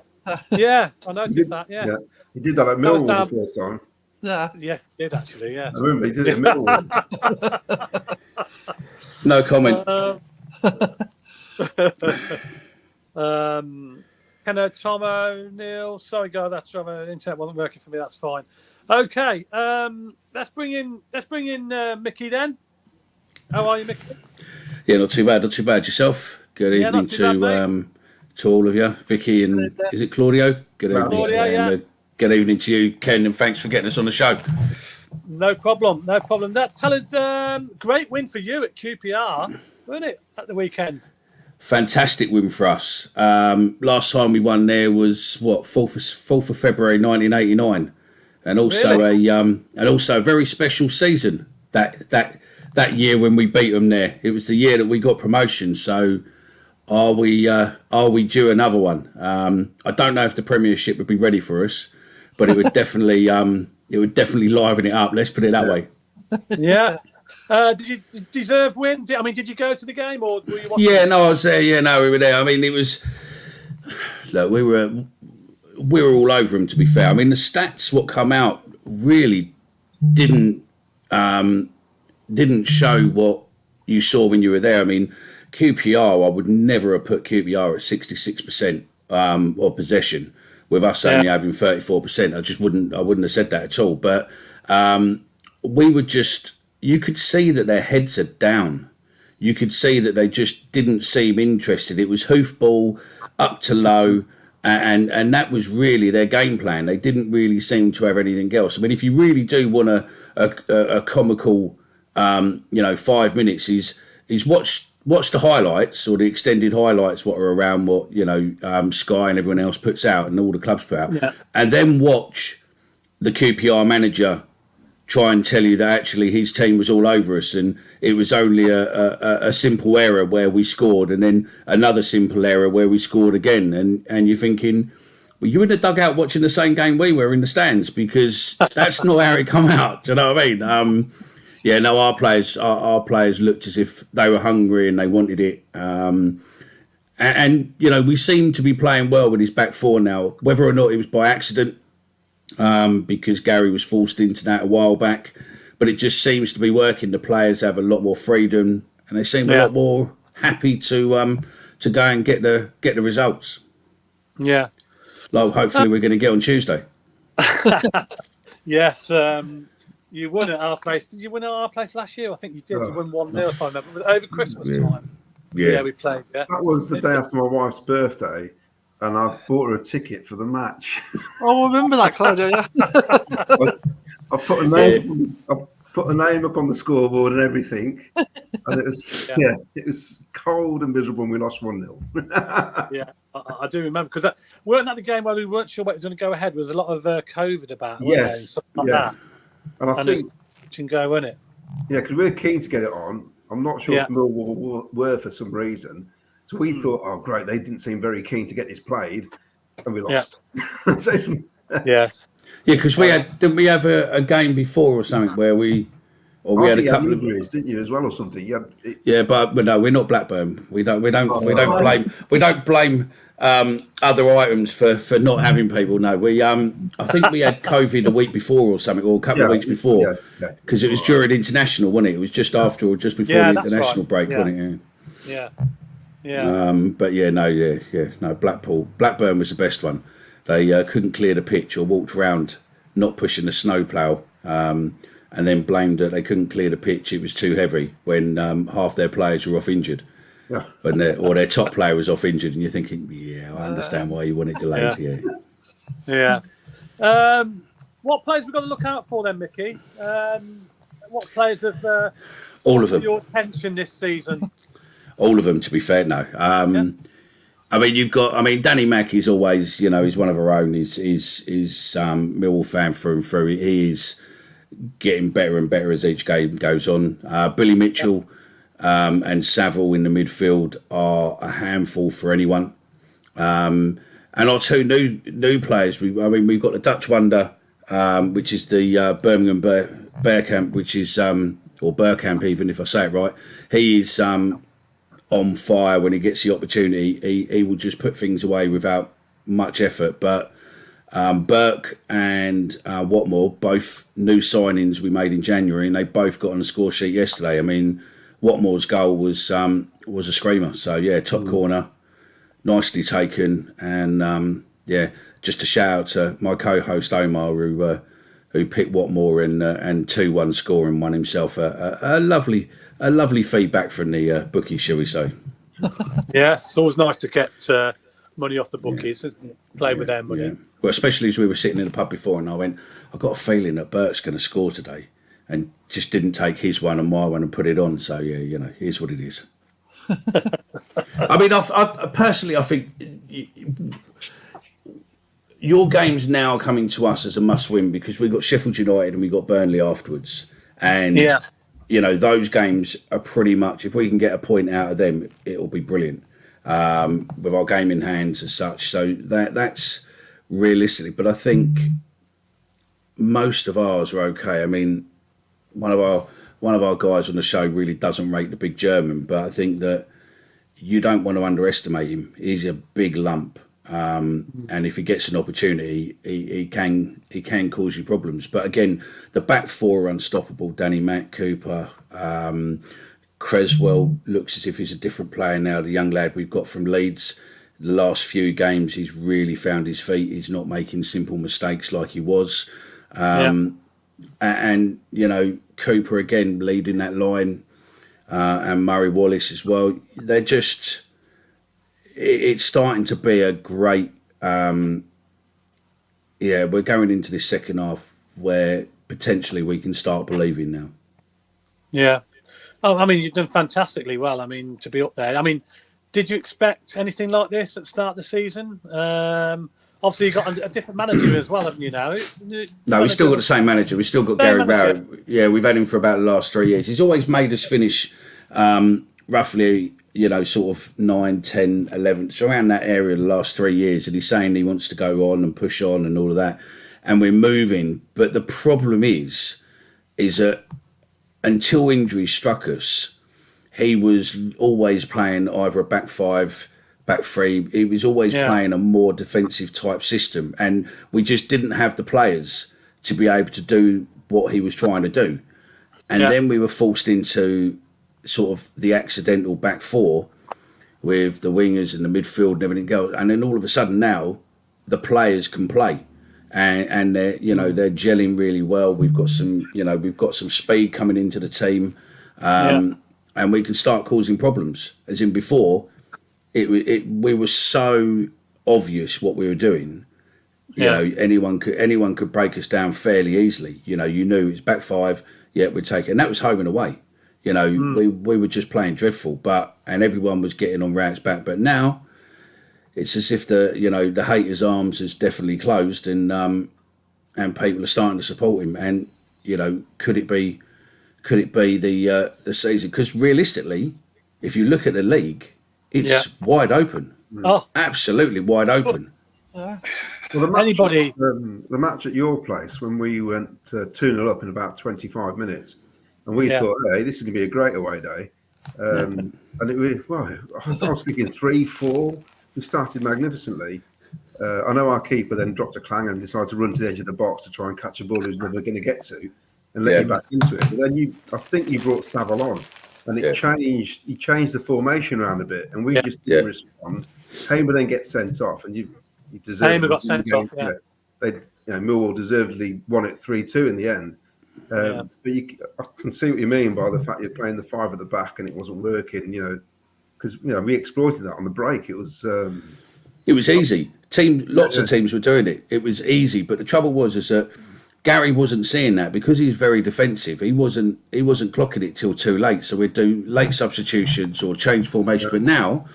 Speaker 3: Yeah, I noticed that, yes.
Speaker 5: Yeah. He did that at Millwall the first time.
Speaker 6: Yeah.
Speaker 3: Yes, he did actually, yeah.
Speaker 5: I remember he did it at Millwall.
Speaker 7: No comment.
Speaker 3: Tom O'Neill. Sorry, guys, that's internet wasn't working for me. That's fine. Okay, let's bring in Micky then. How are you, Micky?
Speaker 7: Yeah, not too bad. Yourself? Good evening to all of you, Vicky and is it Claudio? Good evening.
Speaker 3: Claudio, and,
Speaker 7: good evening to you, Ken, and thanks for getting us on the show.
Speaker 3: No problem. That's a great win for you at QPR, wasn't it, at the weekend?
Speaker 7: Fantastic win for us. Last time we won there was 4th of February 1989, and also a very special season that year when we beat them there. It was the year that we got promotion. So are we due another one? I don't know if the Premiership would be ready for us, but it would definitely liven it up. Let's put it that way.
Speaker 3: Yeah. Did you deserve win? Did you go to the game or were you watching?
Speaker 7: Yeah, no, I was there. Yeah, no, we were there. I mean, it was. Look, we were all over him. To be fair, I mean, the stats what come out really didn't show what you saw when you were there. I mean, QPR, I would never have put QPR at 66% of possession with us only having 34%. I wouldn't have said that at all. But we were just. You could see that their heads are down. You could see that they just didn't seem interested. It was hoofball up to low, and that was really their game plan. They didn't really seem to have anything else. I mean, if you really do want a comical, 5 minutes, is watch the highlights or the extended highlights what are around what Sky and everyone else puts out and all the clubs put out, and then watch the QPR manager try and tell you that actually his team was all over us and it was only a simple error where we scored and then another simple error where we scored again. And you're thinking, well, you're in the dugout watching the same game we were in the stands because that's not how it come out. Do you know what I mean? Our players looked as if they were hungry and they wanted it. And we seem to be playing well with his back four now, whether or not it was by accident. Because Gary was forced into that a while back, but it just seems to be working. The players have a lot more freedom, and they seem a lot more happy to go and get the results. Yeah, like hopefully we're going to get on Tuesday.
Speaker 3: Yes, you won at our place. Did you win at our place last year? I think you did. You won 1-0 if I remember. Over Christmas time. Yeah, we played. Yeah,
Speaker 5: that was the day after my wife's birthday. And I bought her a ticket for the match.
Speaker 6: Oh, I remember that, Claudio. Yeah.
Speaker 5: I put put a name up on the scoreboard and everything. And it was, it was cold and miserable when we lost 1-0.
Speaker 3: Yeah, I do remember, because weren't that the game where we weren't sure what was going to go ahead? There was a lot of COVID about,
Speaker 5: yes,
Speaker 3: like that.
Speaker 5: And I think
Speaker 3: it can go, wasn't it?
Speaker 5: Yeah, because we were keen to get it on. I'm not sure if Millwall were for some reason. So we thought, oh, great, they didn't seem very keen to get this played, and we lost.
Speaker 3: Yes.
Speaker 7: Yeah, because didn't we have a game before or something where we had a couple of
Speaker 5: injuries, didn't you, as well, or something?
Speaker 7: But no, we're not Blackburn. We don't blame other items for not having people. No, I think we had COVID a week before or something, or a couple of weeks before, because it was during international, wasn't it? It was just after or just before the international break, wasn't it?
Speaker 3: Yeah.
Speaker 7: But no. Blackburn was the best one. They couldn't clear the pitch or walked around not pushing the snowplow, and then blamed that they couldn't clear the pitch. It was too heavy when half their players were off injured. Yeah. Or their top player was off injured, and you're thinking, I understand why you want it delayed.
Speaker 3: Yeah. What players we've got to look out for then, Mickey? What players have
Speaker 7: all of them
Speaker 3: your attention this season?
Speaker 7: All of them, to be fair, no. Danny Mack is always, he's one of our own. He's Millwall fan through and through. He is getting better and better as each game goes on. Billy Mitchell and Saville in the midfield are a handful for anyone. And our two new players, we've got the Dutch wonder, which is the Birmingham Bearcamp, which is, or Burkamp even, if I say it right. He is on fire when he gets the opportunity. He will just put things away without much effort. But Burke and Watmore, both new signings we made in January, and they both got on the score sheet yesterday. I mean, Watmore's goal was a screamer. So top corner, nicely taken, and just a shout out to my co-host Omar who picked Watmore and 2-1 score and won himself a lovely feedback from the bookies, shall we say?
Speaker 3: Yes, it's always nice to get money off the bookies, isn't it? Play with their money.
Speaker 7: Yeah. Well, especially as we were sitting in the pub before, and I went, I've got a feeling that Bert's going to score today, and just didn't take his one and my one and put it on. So here's what it is. I personally, I think your game's now coming to us as a must-win because we've got Sheffield United and we've got Burnley afterwards, and those games are pretty much, if we can get a point out of them, it'll be brilliant with our game in hands as such. So that's realistic, but I think most of ours are okay. I mean, one of our guys on the show really doesn't rate the big German, but I think that you don't want to underestimate him. He's a big lump, and if he gets an opportunity, he can cause you problems. But again, the back four are unstoppable. Danny Mack, Cooper, Creswell looks as if he's a different player now. The young lad we've got from Leeds, the last few games he's really found his feet. He's not making simple mistakes like he was. And Cooper again leading that line, and Murray Wallace as well. They're just, it's starting to be a great, we're going into this second half where potentially we can start believing now. Yeah.
Speaker 3: Oh, I mean, you've done fantastically well. I mean, to be up there. I mean, did you expect anything like this at the start of the season? Obviously, you've got a different manager as well, haven't you now?
Speaker 7: No, we've still got the same manager. We've still got Gary Barry. Yeah, we've had him for about the last 3 years. He's always made us finish roughly, sort of 9, 10, 11, so around that area the last 3 years. And he's saying he wants to go on and push on and all of that. And we're moving. But the problem is that until injury struck us, he was always playing either a back five, back three. He was always playing a more defensive type system, and we just didn't have the players to be able to do what he was trying to do. And then we were forced into sort of the accidental back four with the wingers and the midfield and everything else. And then all of a sudden now the players can play. And they're gelling really well. We've got some speed coming into the team, and we can start causing problems. As in before, we were so obvious what we were doing. You know, anyone could break us down fairly easily. You knew it's back five. yeah, we'd take it. And that was home and away. You know, we were just playing dreadful, and everyone was getting on Rant's back. But now it's as if the haters' arms is definitely closed, and people are starting to support him. And could it be the season? Because realistically, if you look at the league, it's wide open. Absolutely wide open.
Speaker 5: Well, the match at your place when we went 2-0 up in about 25 minutes, and we thought, hey, this is going to be a great away day. And I was thinking 3-4. We started magnificently. I know our keeper then dropped a clanger and decided to run to the edge of the box to try and catch a ball he was never going to get to, and let you back into it. But then I think you brought Savile on, and it changed. He changed the formation around a bit, and we just didn't respond. Hamer then gets sent off, and you deserve.
Speaker 3: Hamer got sent off. Yeah.
Speaker 5: Millwall deservedly won it 3-2 in the end. But I can see what you mean by the fact you're playing the 5 at the back and it wasn't working. Because we exploited that on the break. It was
Speaker 7: easy. Lots of teams were doing it. It was easy, but the trouble was that Gary wasn't seeing that because he's very defensive. He wasn't clocking it till too late. So we'd do late substitutions or change formation. But now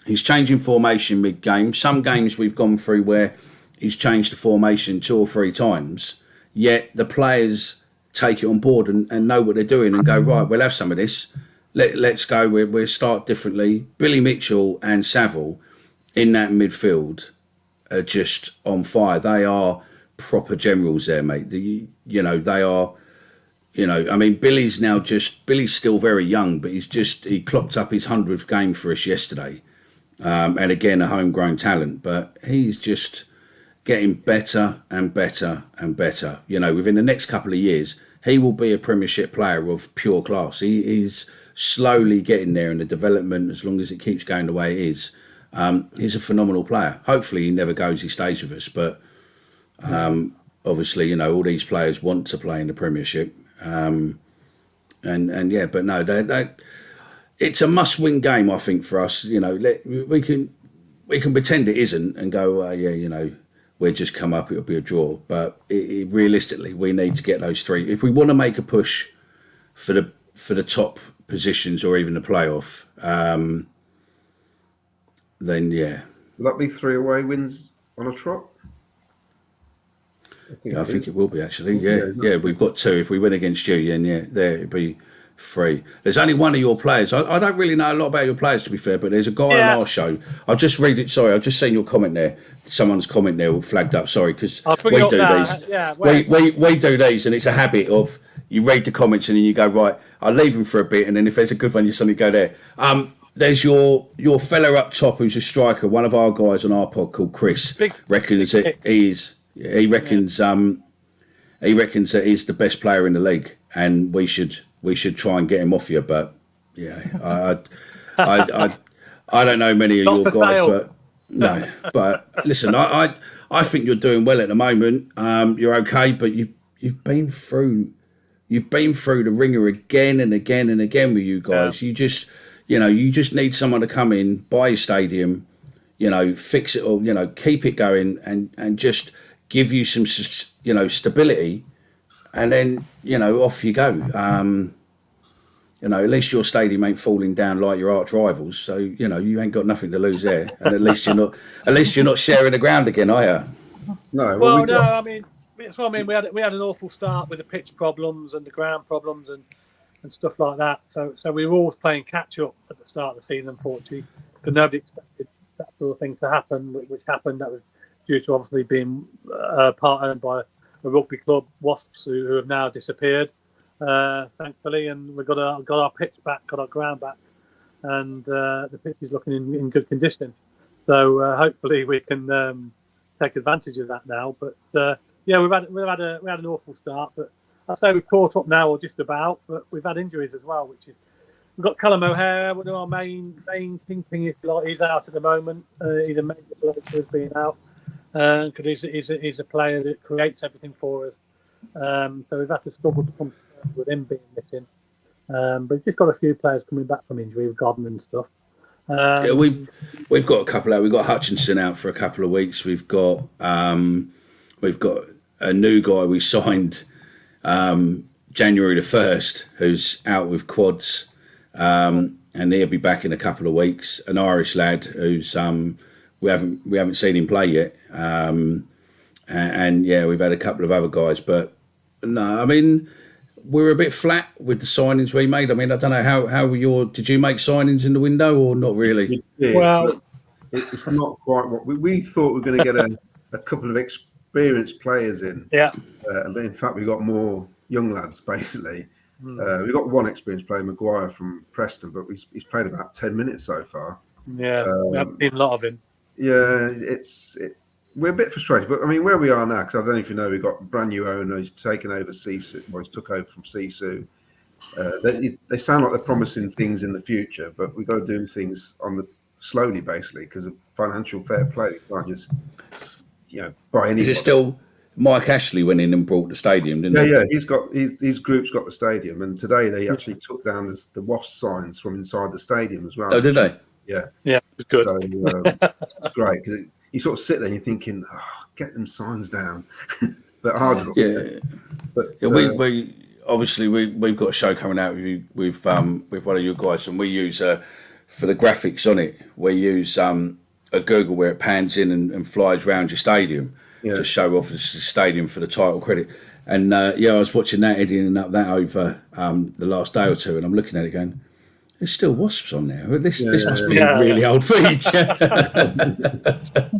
Speaker 7: he's changing formation mid-game. Some games we've gone through where he's changed the formation 2 or 3 times. Yet the players take it on board and know what they're doing and go, right, we'll have some of this. Let's go. We'll start differently. Billy Mitchell and Savile in that midfield are just on fire. They are proper generals there, mate. They are. Billy's still very young, but he clocked up his 100th game for us yesterday, and again a homegrown talent. But he's just getting better and better and better. Within the next couple of years, he will be a Premiership player of pure class. He's slowly getting there in the development, as long as it keeps going the way it is. He's a phenomenal player. Hopefully he never goes, he stays with us. But obviously, all these players want to play in the Premiership. It's a must-win game, I think, for us. We can pretend it isn't and go, we'll just come up, it'll be a draw. But realistically, we need to get those 3. If we want to make a push for the top positions or even the playoff, then
Speaker 5: Will that be 3 away wins on a trot?
Speaker 7: I think it will be actually. Yeah, we've got 2. If we win against you, then it'd be 3. There's only one of your players. I don't really know a lot about your players, to be fair, but there's a guy on our show. I'll just read it. Sorry, I've just seen your comment there. Someone's comment there flagged up. Sorry, because we do these.
Speaker 3: Yeah,
Speaker 7: we do these, and it's a habit of you read the comments and then you go, right, I'll leave them for a bit, and then if there's a good one, you suddenly go there. There's your fella up top who's a striker. One of our guys on our pod called Chris reckons that he reckons that he's the best player in the league, and we should try and get him off you. But I don't know many of your guys, but no. But listen, I think you're doing well at the moment. You're okay, but you've been through the ringer again and again and again with you guys. You just need someone to come in, buy your stadium, fix it all, keep it going, and just give you some, stability, and then off you go. At least your stadium ain't falling down like your arch rivals, so you ain't got nothing to lose there, and at least you're not sharing the ground again, are you?
Speaker 5: No.
Speaker 3: Well, no. I mean, that's what I mean. We had an awful start with the pitch problems and the ground problems and stuff like that. So we were always playing catch up at the start of the season, unfortunately, because nobody expected that sort of thing to happen, which happened. That was due to obviously being part owned by a rugby club, Wasps, who have now disappeared, thankfully, and we got our pitch back, got our ground back, and the pitch is looking in good condition. So hopefully we can take advantage of that now. But we had an awful start, but I'd say we've caught up now, or just about. But we've had injuries as well, which is we've got Callum O'Hare, one of our main kingpin, if you like. He's out at the moment. He's a major player who's been out. Because he's a player that creates everything for us. So we've had to struggle to come with him being missing. But we've just got a few players coming back from injury with Godden and stuff.
Speaker 7: We've got a couple out. We've got Hutchinson out for a couple of weeks. We've got a new guy we signed January the 1st, who's out with quads, and he'll be back in a couple of weeks. An Irish lad who's we haven't seen him play yet, and yeah, we've had a couple of other guys, but no, I mean, we're a bit flat with the signings we made. I mean, I don't know how were did you make signings in the window or not really?
Speaker 3: Well,
Speaker 5: it's not quite what we thought we were going to get a couple of experienced players in.
Speaker 3: Yeah.
Speaker 5: And in fact, we got more young lads, basically. We got one experienced player, Maguire from Preston, but he's played about 10 minutes so far.
Speaker 3: Yeah, we haven't seen a lot of him.
Speaker 5: Yeah, we're a bit frustrated. But, I mean, where we are now, because I don't know if you know, we've got a brand new owner. He's taken over Sisu. Well, he's took over from Sisu. They sound like they're promising things in the future, but we've got to do things slowly, basically, because of financial fair play. You can't just, buy anything.
Speaker 7: Is it still... Mike Ashley went in and brought the stadium, didn't he?
Speaker 5: Yeah. His group's got the stadium, and today they actually took down the Wasp signs from inside the stadium as well.
Speaker 7: Oh, did they?
Speaker 5: Yeah,
Speaker 3: it was good.
Speaker 5: So, it's great because you sort of sit there and you're thinking, get them signs down, but hard enough.
Speaker 7: Yeah, but we obviously we've got a show coming out with one of you guys, and we use for the graphics on it, we use a Google where it pans in and flies round your stadium. To show off the stadium for the title credit. And I was watching that, editing up that over the last day or two, and I'm looking at it going, there's still wasps on there. This must be a really old feature.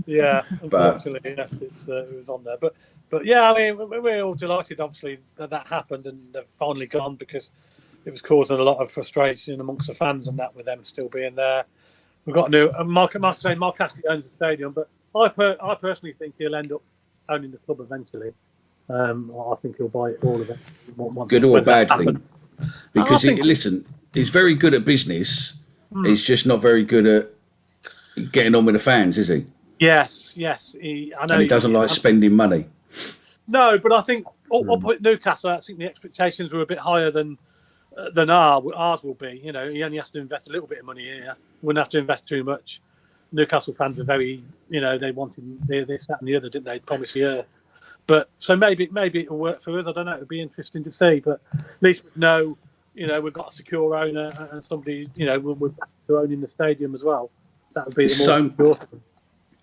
Speaker 3: Yeah, unfortunately, yes, it was on there. But yeah, I mean, we're all delighted, obviously, that happened and they've finally gone, because it was causing a lot of frustration amongst the fans and that, with them still being there. We've got a new Mark Ashley owns the stadium, but I personally think he'll end up owning the club eventually. I think he'll buy it all of it.
Speaker 7: Good or bad thing? Because he's very good at business. He's just not very good at getting on with the fans, is he?
Speaker 3: Yes. I know.
Speaker 7: And he doesn't like spending money.
Speaker 3: No, but I think up at Newcastle, I think the expectations were a bit higher than ours will be. He only has to invest a little bit of money here. Wouldn't have to invest too much. Newcastle fans are very, they wanted this, that, and the other, didn't they? Promise the earth. But so maybe it'll work for us. I don't know. It'll be interesting to see. But at least we know, we've got a secure owner and somebody, we're back to owning the stadium as well. That would be the more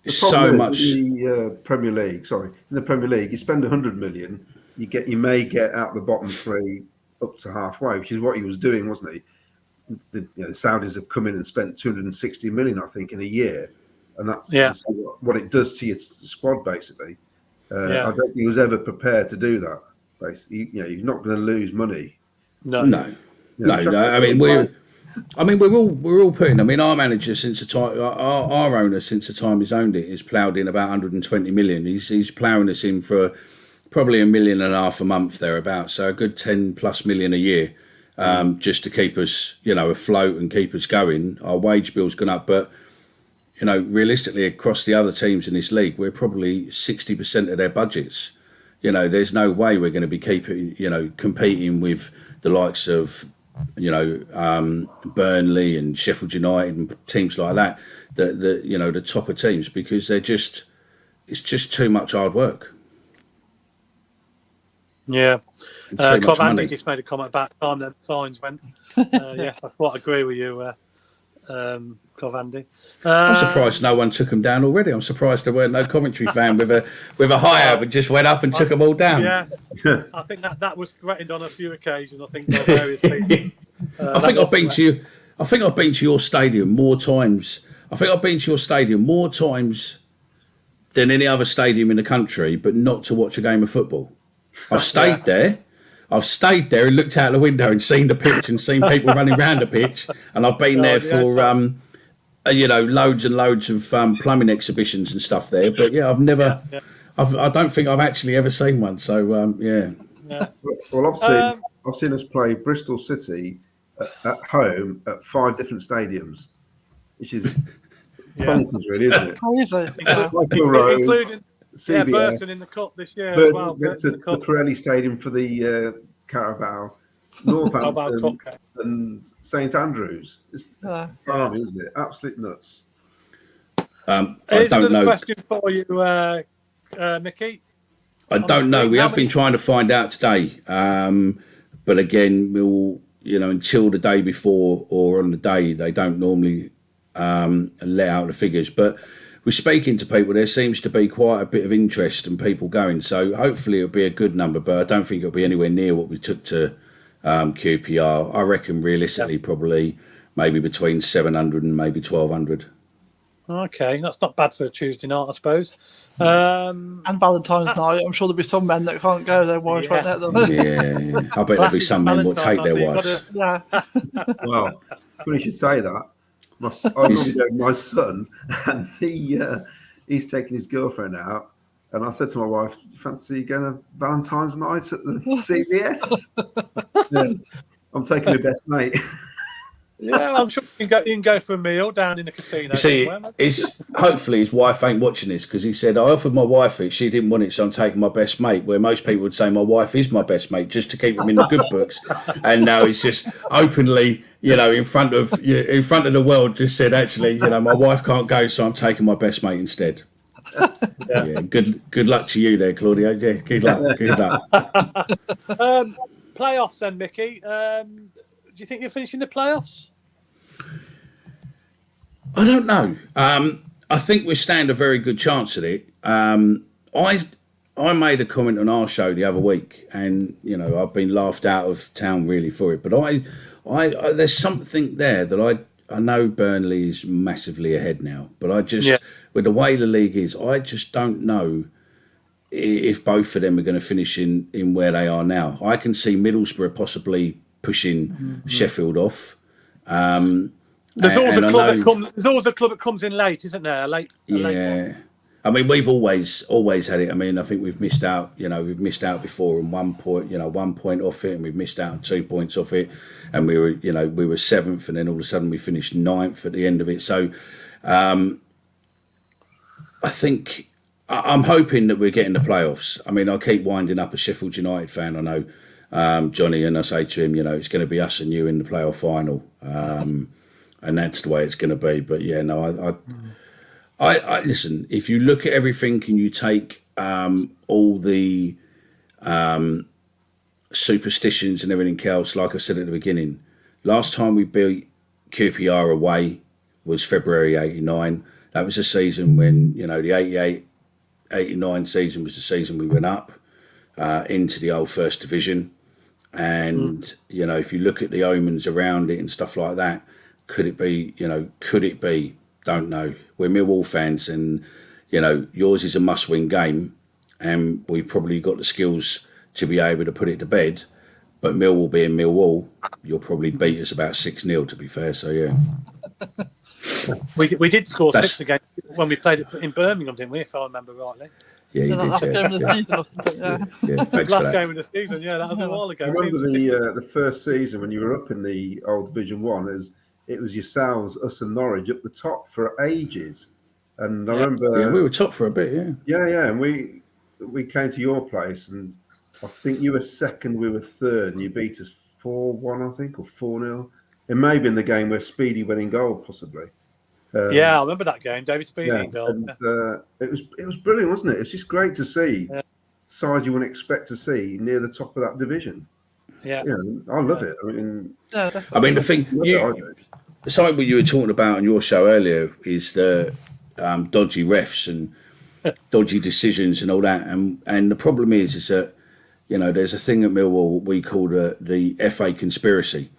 Speaker 7: so much.
Speaker 5: In the Premier League, in the Premier League, you spend 100 million, you may get out the bottom three up to halfway, which is what he was doing, wasn't he? The Saudis have come in and spent 260 million, I think, in a year, and that's what it does to your squad, basically. I don't think he was ever prepared to do that. Basically, you're not going to lose money.
Speaker 7: No. I mean, we're all putting. I mean, our manager since the time, our owner since the time he's owned it, has ploughed in about 120 million. He's ploughing us in for probably $1.5 million a month thereabouts, so a good 10+ million a year. Just to keep us, afloat and keep us going. Our wage bill's gone up, but realistically, across the other teams in this league, we're probably 60% of their budgets. There's no way we're going to be competing with the likes of, Burnley and Sheffield United and teams like that. The top of teams, because it's just too much hard work.
Speaker 3: Yeah. Andy just made a comment about time them signs went. Yes, I quite agree with you, Andy.
Speaker 7: I'm surprised no one took them down already. I'm surprised there weren't no Coventry fan with a high and just went up and took them all down.
Speaker 3: Yes, I think that was threatened on a few occasions. I think by various people.
Speaker 7: I think I've been to you. I think I've been to your stadium more times. I think I've been to your stadium more times than any other stadium in the country, but not to watch a game of football. I've stayed there. I've stayed there and looked out the window and seen the pitch and seen people running around the pitch. And I've been there for, loads and loads of plumbing exhibitions and stuff there. But I've never, I don't think I've actually ever seen one. So
Speaker 5: Well, I've seen us play Bristol City at home at 5 different stadiums, which is bonkers, really, isn't it?
Speaker 6: How is it?
Speaker 3: Including.
Speaker 5: CBS.
Speaker 3: Burton in the Cup this year as well.
Speaker 5: Went to the Pirelli Stadium for the Carabao, Northampton and St Andrews. It's farming, isn't it? Absolute nuts.
Speaker 7: I don't know.
Speaker 3: Question for you, Micky.
Speaker 7: I don't know. We have been trying to find out today, But again, we'll, until the day before or on the day, they don't normally let out the figures. But we're speaking to people, there seems to be quite a bit of interest and people going. So hopefully it'll be a good number, but I don't think it'll be anywhere near what we took to QPR. I reckon realistically probably maybe between 700 and maybe 1,200.
Speaker 3: Okay, that's not bad for a Tuesday night, I suppose.
Speaker 6: And Valentine's night, I'm sure there'll be some men that can't go. Their wives won't let them.
Speaker 7: Yeah. I bet there'll be some men will take their wives.
Speaker 6: Yeah.
Speaker 5: Well, funny you should say that. I normally go with my son, and he's taking his girlfriend out. And I said to my wife, "Do you fancy going to Valentine's night at the CVS?" Yeah, I'm taking my best mate.
Speaker 3: Yeah, I'm sure you can go for a meal down in the casino.
Speaker 7: You see, hopefully his wife ain't watching this, because he said, I offered my wife it, she didn't want it, so I'm taking my best mate, where most people would say my wife is my best mate, just to keep him in the good books. And now he's just openly, in front of the world, just said, actually, my wife can't go, so I'm taking my best mate instead. Yeah, good luck to you there, Claudio. Yeah, good luck.
Speaker 3: Playoffs then, Mickey. Do you think you're finishing the playoffs?
Speaker 7: I don't know. I think we stand a very good chance at it. I made a comment on our show the other week, and I've been laughed out of town really for it. But I there's something there that I know Burnley is massively ahead now, but with the way the league is, I just don't know if both of them are going to finish in where they are now. I can see Middlesbrough possibly pushing Sheffield off.
Speaker 3: There's always a club that comes in late, isn't there? A late one.
Speaker 7: I mean, we've always had it. I mean, I think we've missed out. We've missed out before on 1 point. 1 point off it, and we've missed out on 2 points off it. And we were seventh, and then all of a sudden we finished ninth at the end of it. So, I think I'm hoping that we're getting the playoffs. I mean, I keep winding up a Sheffield United fan. I know. Johnny, and I say to him, it's going to be us and you in the playoff final, and that's the way it's going to be. But yeah, no, I listen. If you look at everything, and you take all the superstitions and everything else, like I said at the beginning, last time we beat QPR away was February '89. That was a season when the 88-89 season was the season we went up into the old First Division. And, if you look at the omens around it and stuff like that, could it be? Don't know. We're Millwall fans, and, yours is a must-win game, and we've probably got the skills to be able to put it to bed. But Millwall being Millwall, you'll probably beat us about 6-0, to be fair. So, yeah.
Speaker 3: We did score 6 again when we played in Birmingham, didn't we, if I remember rightly?
Speaker 7: Yeah, you did.
Speaker 3: Last game of the season, that was a while ago.
Speaker 5: I remember the first season when you were up in the old Division 1, it was yourselves, us and Norwich up the top for ages. And I remember...
Speaker 7: we were top for a bit,
Speaker 5: Yeah, and we came to your place, and I think you were second, we were third, and you beat us 4-1, I think, or 4-0. It may have been the game where Speedy went in goal, possibly.
Speaker 3: I remember that game, David Speedy in goal.
Speaker 5: And, it was brilliant, wasn't it? It's just great to see sides you wouldn't expect to see near the top of that division.
Speaker 3: Yeah,
Speaker 5: I love it.
Speaker 7: I mean, the thing, something you were talking about on your show earlier is the dodgy refs and dodgy decisions and all that. And the problem is that there's a thing at Millwall we call the FA conspiracy.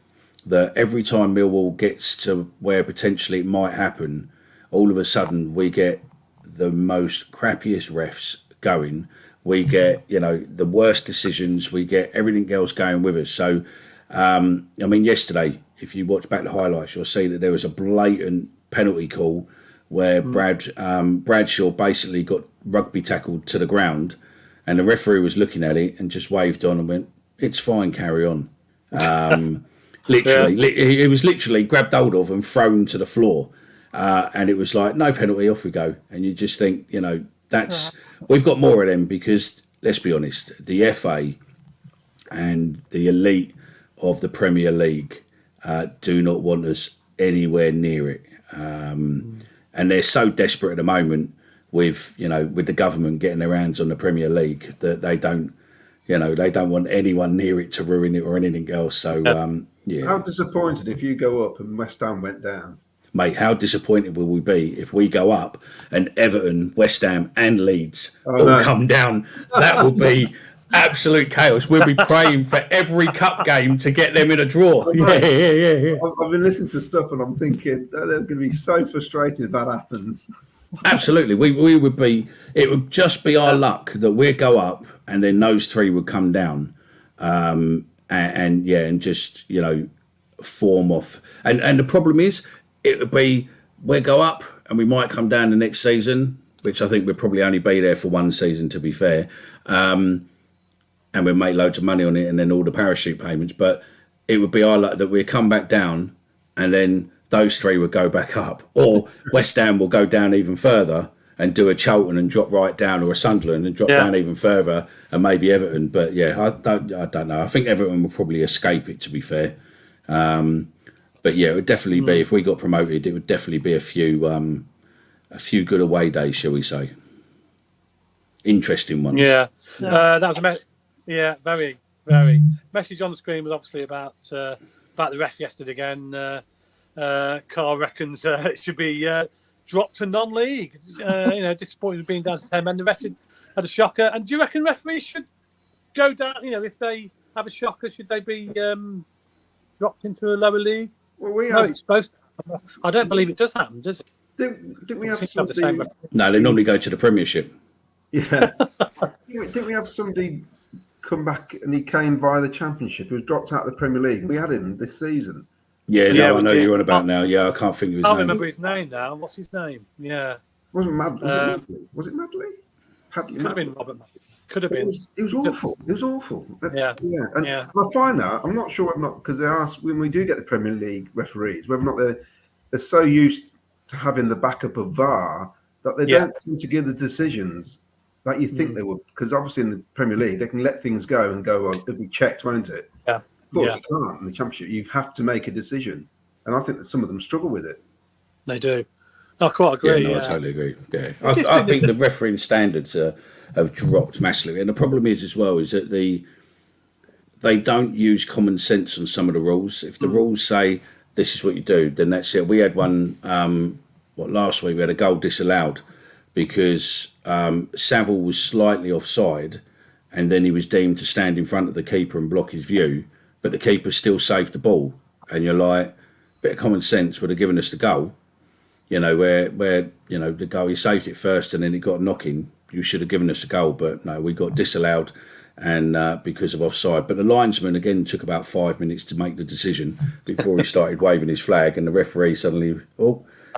Speaker 7: That every time Millwall gets to where potentially it might happen, all of a sudden we get the most crappiest refs going. We get, the worst decisions. We get everything else going with us. So, yesterday, if you watch back the highlights, you'll see that there was a blatant penalty call where Bradshaw basically got rugby tackled to the ground, and the referee was looking at it and just waved on and went, "It's fine, carry on." It was literally grabbed hold of and thrown to the floor, and it was like, no penalty, off we go. And you just think, we've got more of them, because let's be honest, the FA and the elite of the Premier League do not want us anywhere near it, and they're so desperate at the moment with the government getting their hands on the Premier League that they don't You know, they don't want anyone near it to ruin it or anything else. So,
Speaker 5: How disappointed if you go up and West Ham went down?
Speaker 7: Mate, how disappointed will we be if we go up and Everton, West Ham and Leeds all come down? That will be absolute chaos. We'll be praying for every cup game to get them in a draw. Yeah.
Speaker 5: I've been listening to stuff and I'm thinking they're going to be so frustrated if that happens.
Speaker 7: Absolutely. We would be, it would just be our luck that we'd go up and then those three would come down. And just, you know, form off. And the problem is, it would be, we'll go up and we might come down the next season, which I think we'll probably only be there for one season, to be fair. And we'll make loads of money on it and then all the parachute payments. But it would be our luck that we'll come back down and then those three would go back up. Or West Ham will go down even further and do a Charlton and drop right down, or a Sunderland and drop down even further, and maybe Everton. But yeah, I don't know. I think Everton will probably escape it, to be fair. But yeah, it would definitely be, if we got promoted, it would definitely be a few good away days, shall we say? Interesting ones.
Speaker 3: Yeah, that was very, very. Message on the screen was obviously about the ref yesterday again. Carl reckons it should be dropped to non-league. Disappointed with being down to 10 men. The ref had a shocker. And do you reckon referees should go down? You know, if they have a shocker, should they be dropped into a lower league?
Speaker 5: Well,
Speaker 3: it's supposed to. I don't believe it does happen, does it?
Speaker 5: Didn't we have somebody?
Speaker 7: No, they normally go to the Premiership.
Speaker 5: Yeah. Didn't we have somebody come back and he came via the Championship? He was dropped out of the Premier League. We had him this season.
Speaker 7: I know you're on about now. Yeah, I can't think of his name.
Speaker 3: I remember his name now. What's his name? Yeah.
Speaker 5: Was it Madley?
Speaker 3: Could have been Robert Madley. Could have been.
Speaker 5: It was awful. It was awful.
Speaker 3: Yeah.
Speaker 5: And I find that, I'm not sure, because they ask when we do get the Premier League referees, whether or not they're so used to having the backup of VAR that they don't seem to give the decisions that you think they would. Because obviously in the Premier League, they can let things go and go, well, it'll be checked, won't it?
Speaker 3: Yeah.
Speaker 5: Of course you can't. In the Championship, you have to make a decision. And I think that some of them struggle with it.
Speaker 3: They do. I quite agree.
Speaker 7: I totally agree. Yeah, I think the refereeing standards have dropped massively, and the problem is as well is that they don't use common sense on some of the rules. If the rules say this is what you do, then that's it. We had one last week. We had a goal disallowed because Saville was slightly offside, and then he was deemed to stand in front of the keeper and block his view, but the keeper still saved the ball. And you're like, a bit of common sense would have given us the goal. You know, where the goal, he saved it first and then it got knocking. You should have given us a goal, but no, we got disallowed and because of offside. But the linesman, again, took about 5 minutes to make the decision before he started waving his flag, and the referee suddenly,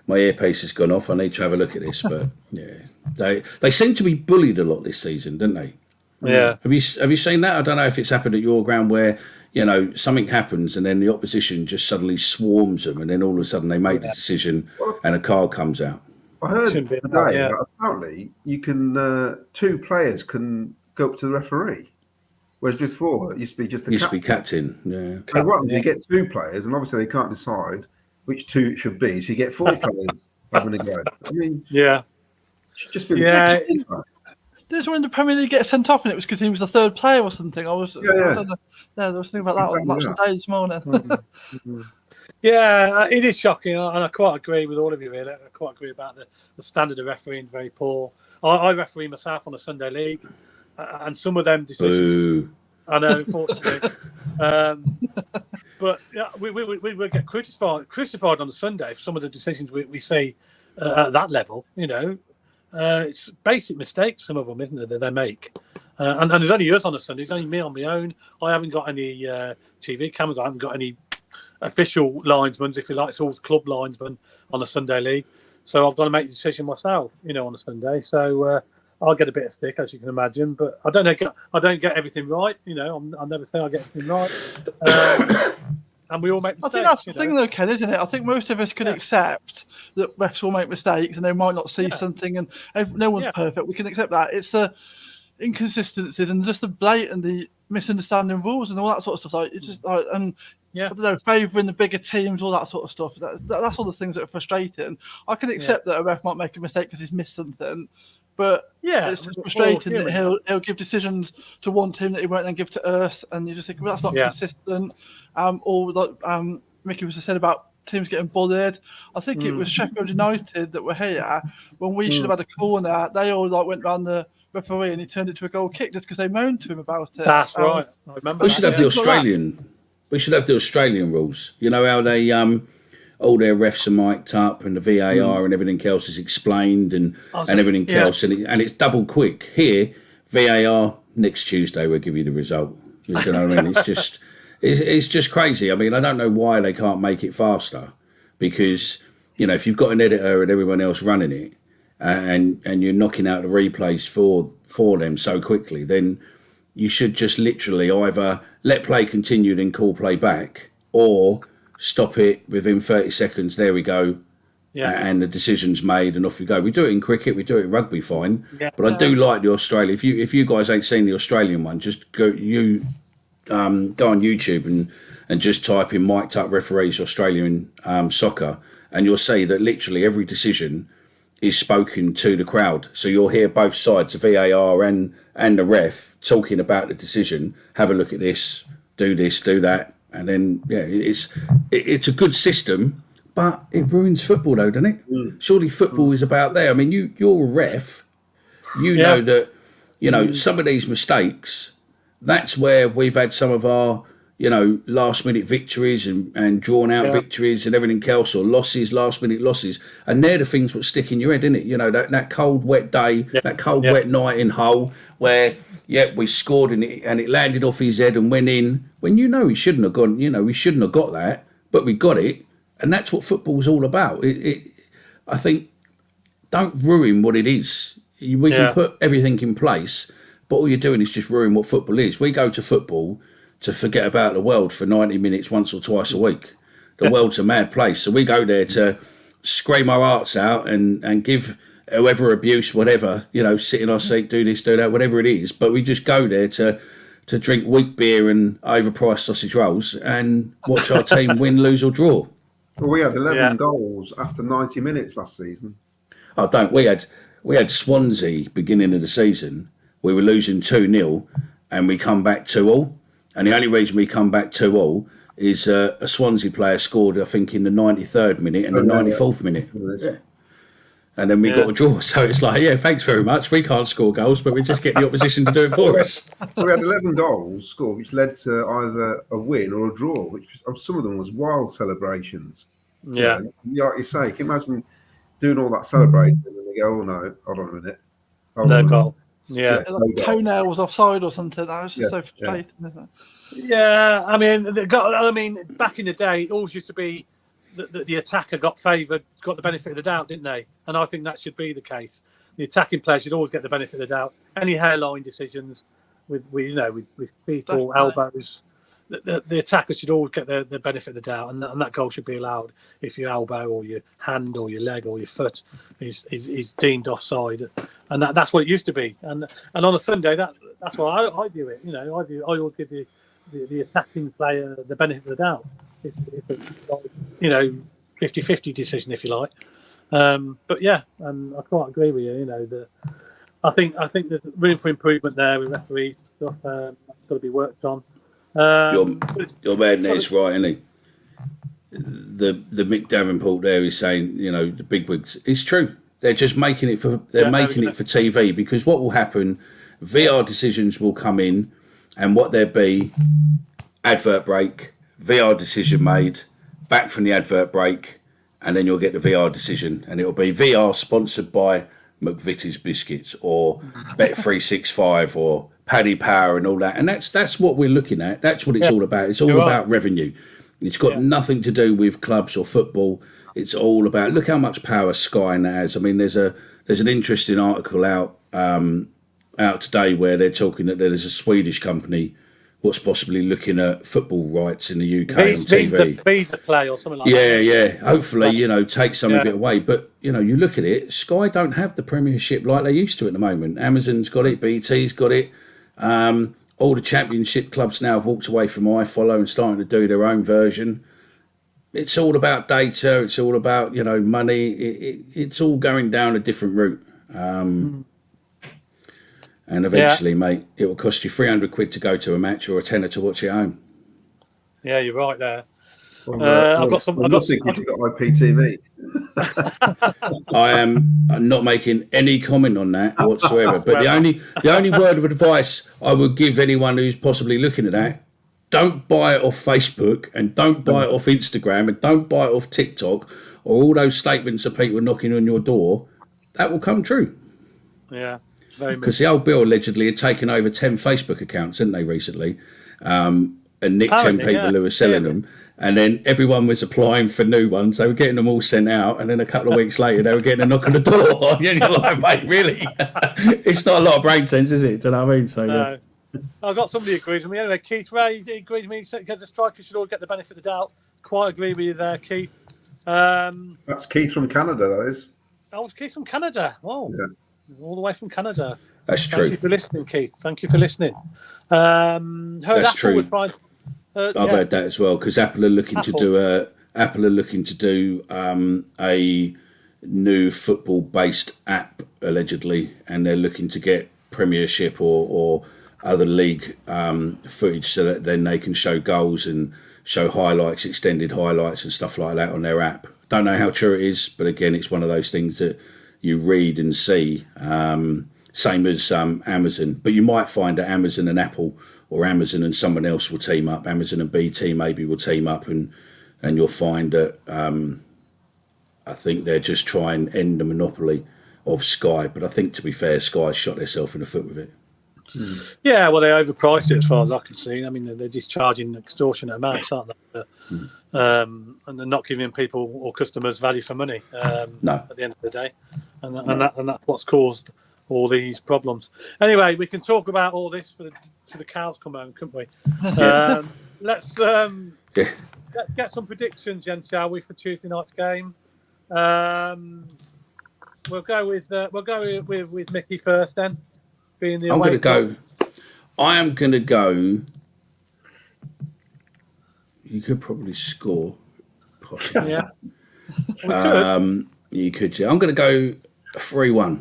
Speaker 7: my earpiece has gone off, I need to have a look at this. But yeah, they seem to be bullied a lot this season, don't they?
Speaker 3: Yeah.
Speaker 7: Have you seen that? I don't know if it's happened at your ground where, you know, something happens and then the opposition just suddenly swarms them, and then all of a sudden they make the decision and a card comes out.
Speaker 5: I heard today that apparently you can 2 players can go up to the referee, whereas before it used to be just the
Speaker 7: captain. Yeah.
Speaker 5: So what? You get 2 players, and obviously they can't decide which 2 it should be, so you get 4 players having a go. I mean, it should just be
Speaker 6: This when the Premier League get sent off, and it was because he was the 3rd player or something. I was there was something about that on Match of the Day this morning.
Speaker 3: Yeah, it is shocking, and I quite agree with all of you really. I quite agree about the standard of refereeing, very poor. I referee myself on a Sunday league, and some of them decisions, I know, unfortunately. But we will get crucified on the Sunday for some of the decisions we see at that level, you know. It's basic mistakes, some of them, isn't it, that they make? And there's only us on a Sunday. There's only me on my own. I haven't got any TV cameras. I haven't got any official linesmen, if you like. It's all club linesmen on a Sunday league. So I've got to make the decision myself, you know, on a Sunday. So I'll get a bit of stick, as you can imagine. But I don't get everything right. You know, I never say I get everything right. And we all make mistakes.
Speaker 6: I think that's the thing, though, Ken, isn't it? I think most of us can accept that refs will make mistakes and they might not see something, and no one's perfect. We can accept that. It's the inconsistencies and just the blatant misunderstanding rules and all that sort of stuff. Like, it's just like, and I don't know, favouring the bigger teams, all that sort of stuff. That's all the things that are frustrating. I can accept that a ref might make a mistake because he's missed something, But
Speaker 3: Yeah,
Speaker 6: it's just frustrating that he'll give decisions to one team that he won't then give to us, and you just think, well, that's not consistent. Or like Micky was just said about teams getting bullied. I think it was Sheffield United that were here when we should have had a corner. They all went round the referee and he turned it to a goal kick just because they moaned to him about it.
Speaker 3: That's right. I remember.
Speaker 7: We should have the Australian. We should have the Australian rules. You know how they all their refs are mic'd up and the VAR and everything else is explained and everything else, and it's double quick. Here, VAR next Tuesday we'll give you the result. You know what I mean? It's just crazy. I mean, I don't know why they can't make it faster, because if you've got an editor and everyone else running it, and you're knocking out the replays for them so quickly, then you should just literally either let play continue, then call play back, or stop it within 30 seconds. There we go. Yeah. And the decision's made and off we go. We do it in cricket, we do it in rugby, fine. Yeah. But I do like the Australia. If you guys ain't seen the Australian one, just go on YouTube and just type in mic'd up referees Australian soccer, and you'll see that literally every decision is spoken to the crowd. So you'll hear both sides, the VAR and the ref, talking about the decision. Have a look at this, do that. And then, it's a good system, but it ruins football, though, doesn't it? Surely football is about there. I mean, you're a ref. You know that, some of these mistakes, that's where we've had some of our, last-minute victories and drawn-out victories and everything else, or losses, last-minute losses. And they're the things that stick in your head, isn't it? That cold, wet day, that cold, wet night in Hull, where... we scored and it landed off his head and went in when he shouldn't have gone. We shouldn't have got that, but we got it, and that's what football's all about. I think, don't ruin what it is. We can put everything in place, but all you're doing is just ruin what football is. We go to football to forget about the world for 90 minutes once or twice a week. The world's a mad place, so we go there to scream our hearts out and give whoever abuse, whatever, sit in our seat, do this, do that, whatever it is. But we just go there to drink weak beer and overpriced sausage rolls and watch our team win, lose or draw.
Speaker 5: Well, we had 11 goals after 90 minutes last season.
Speaker 7: We had Swansea beginning of the season. We were losing 2-0 and we come back 2-2. And the only reason we come back 2-2 is a Swansea player scored, I think, in the 93rd minute and the 94th minute. Yeah. And then we got a draw. So it's like, thanks very much. We can't score goals, but we just get the opposition to do it for us.
Speaker 5: We had 11 goals scored, which led to either a win or a draw, which some of them was wild celebrations.
Speaker 3: Yeah.
Speaker 5: Like you say, can you imagine doing all that celebrating and then they go, oh no, hold on a minute.
Speaker 3: No goal. Yeah.
Speaker 6: Like toenail was offside or something. That was just so frustrating, isn't it?
Speaker 3: Yeah. I mean, back in the day, it always used to be the attacker got the benefit of the doubt, didn't they? And I think that should be the case. The attacking players should always get the benefit of the doubt. Any hairline decisions with feet or elbows, the attacker should always get the benefit of the doubt, and that goal should be allowed if your elbow or your hand or your leg or your foot is deemed offside, and that's what it used to be. And on a Sunday, that's why I do it. I always give the attacking player the benefit of the doubt. If it's 50-50 decision, if you like. But and I quite agree with you. I think there's room for improvement there with referee stuff. That's got to be worked on.
Speaker 7: Your man there's right, isn't he? The Mick Davenport there is saying, the bigwigs. It's true. They're just making it for TV, because what will happen? VR decisions will come in, and what there be, advert break. VR decision made, back from the advert break, and then you'll get the VR decision, and it'll be VR sponsored by McVitie's Biscuits or Bet365 or Paddy Power and all that. And that's what we're looking at. That's what it's all about. It's all about revenue. It's got nothing to do with clubs or football. It's all about, look how much power Sky now has. I mean, there's an interesting article out today where they're talking that there's a Swedish company what's possibly looking at football rights in the UK on TV.
Speaker 3: Visa play or something like that.
Speaker 7: Yeah. Hopefully, take some of it away. But, you look at it, Sky don't have the Premiership like they used to at the moment. Amazon's got it, BT's got it. All the Championship clubs now have walked away from iFollow and starting to do their own version. It's all about data. It's all about, money. It's all going down a different route. And eventually, mate, it will cost you £300 to go to a match or a tenner to watch it at home.
Speaker 3: Yeah, you're right there.
Speaker 5: I've got IPTV.
Speaker 7: I am not making any comment on that whatsoever. But the only word of advice I would give anyone who's possibly looking at that: don't buy it off Facebook, and don't buy it off Instagram, and don't buy it off TikTok, or all those statements of people knocking on your door. That will come true.
Speaker 3: Yeah, very much.
Speaker 7: Because the old Bill allegedly had taken over 10 Facebook accounts, didn't they, recently? And nicked 10 people who were selling them. And then everyone was applying for new ones. They were getting them all sent out. And then a couple of weeks later, they were getting a knock on the door. And you're like, mate, really? It's not a lot of brain sense, is it? Do you know what I mean? So,
Speaker 3: no. I've got somebody who agrees with me. Anyway, Keith Ray agrees with me. Because the strikers should all get the benefit of the doubt. Quite agree with you there, Keith.
Speaker 5: That's Keith from Canada, that is.
Speaker 3: Oh, it's Keith from Canada. Oh, yeah. All the way from Canada.
Speaker 7: That's true.
Speaker 3: Thank you for listening, Keith. Thank you for listening. That's
Speaker 7: true. I've heard that as well, because Apple are looking to do a new football-based app allegedly, and they're looking to get Premiership or other league footage so that then they can show goals and show highlights, extended highlights and stuff like that on their app. Don't know how true it is, but again, it's one of those things that you read and see. Same as Amazon, but you might find that Amazon and Apple, or Amazon and someone else will team up. Amazon and BT maybe will team up, and you'll find that I think they're just trying to end the monopoly of Sky. But I think, to be fair, Sky shot themselves in the foot with it.
Speaker 3: Yeah, well, they overpriced it as far as I can see. I mean, they're just charging extortionate amounts, aren't they? And they're not giving people or customers value for money.
Speaker 7: No.
Speaker 3: At the end of the day, and that's what's caused all these problems. Anyway, we can talk about all this till the cows come home, couldn't we? Let's get some predictions, Jen, shall we, for Tuesday night's game? We'll go with Micky first, then. Being the
Speaker 7: I am going to go. You could probably score, possibly.
Speaker 3: Yeah.
Speaker 7: You could. Yeah. I'm going to go 3-1.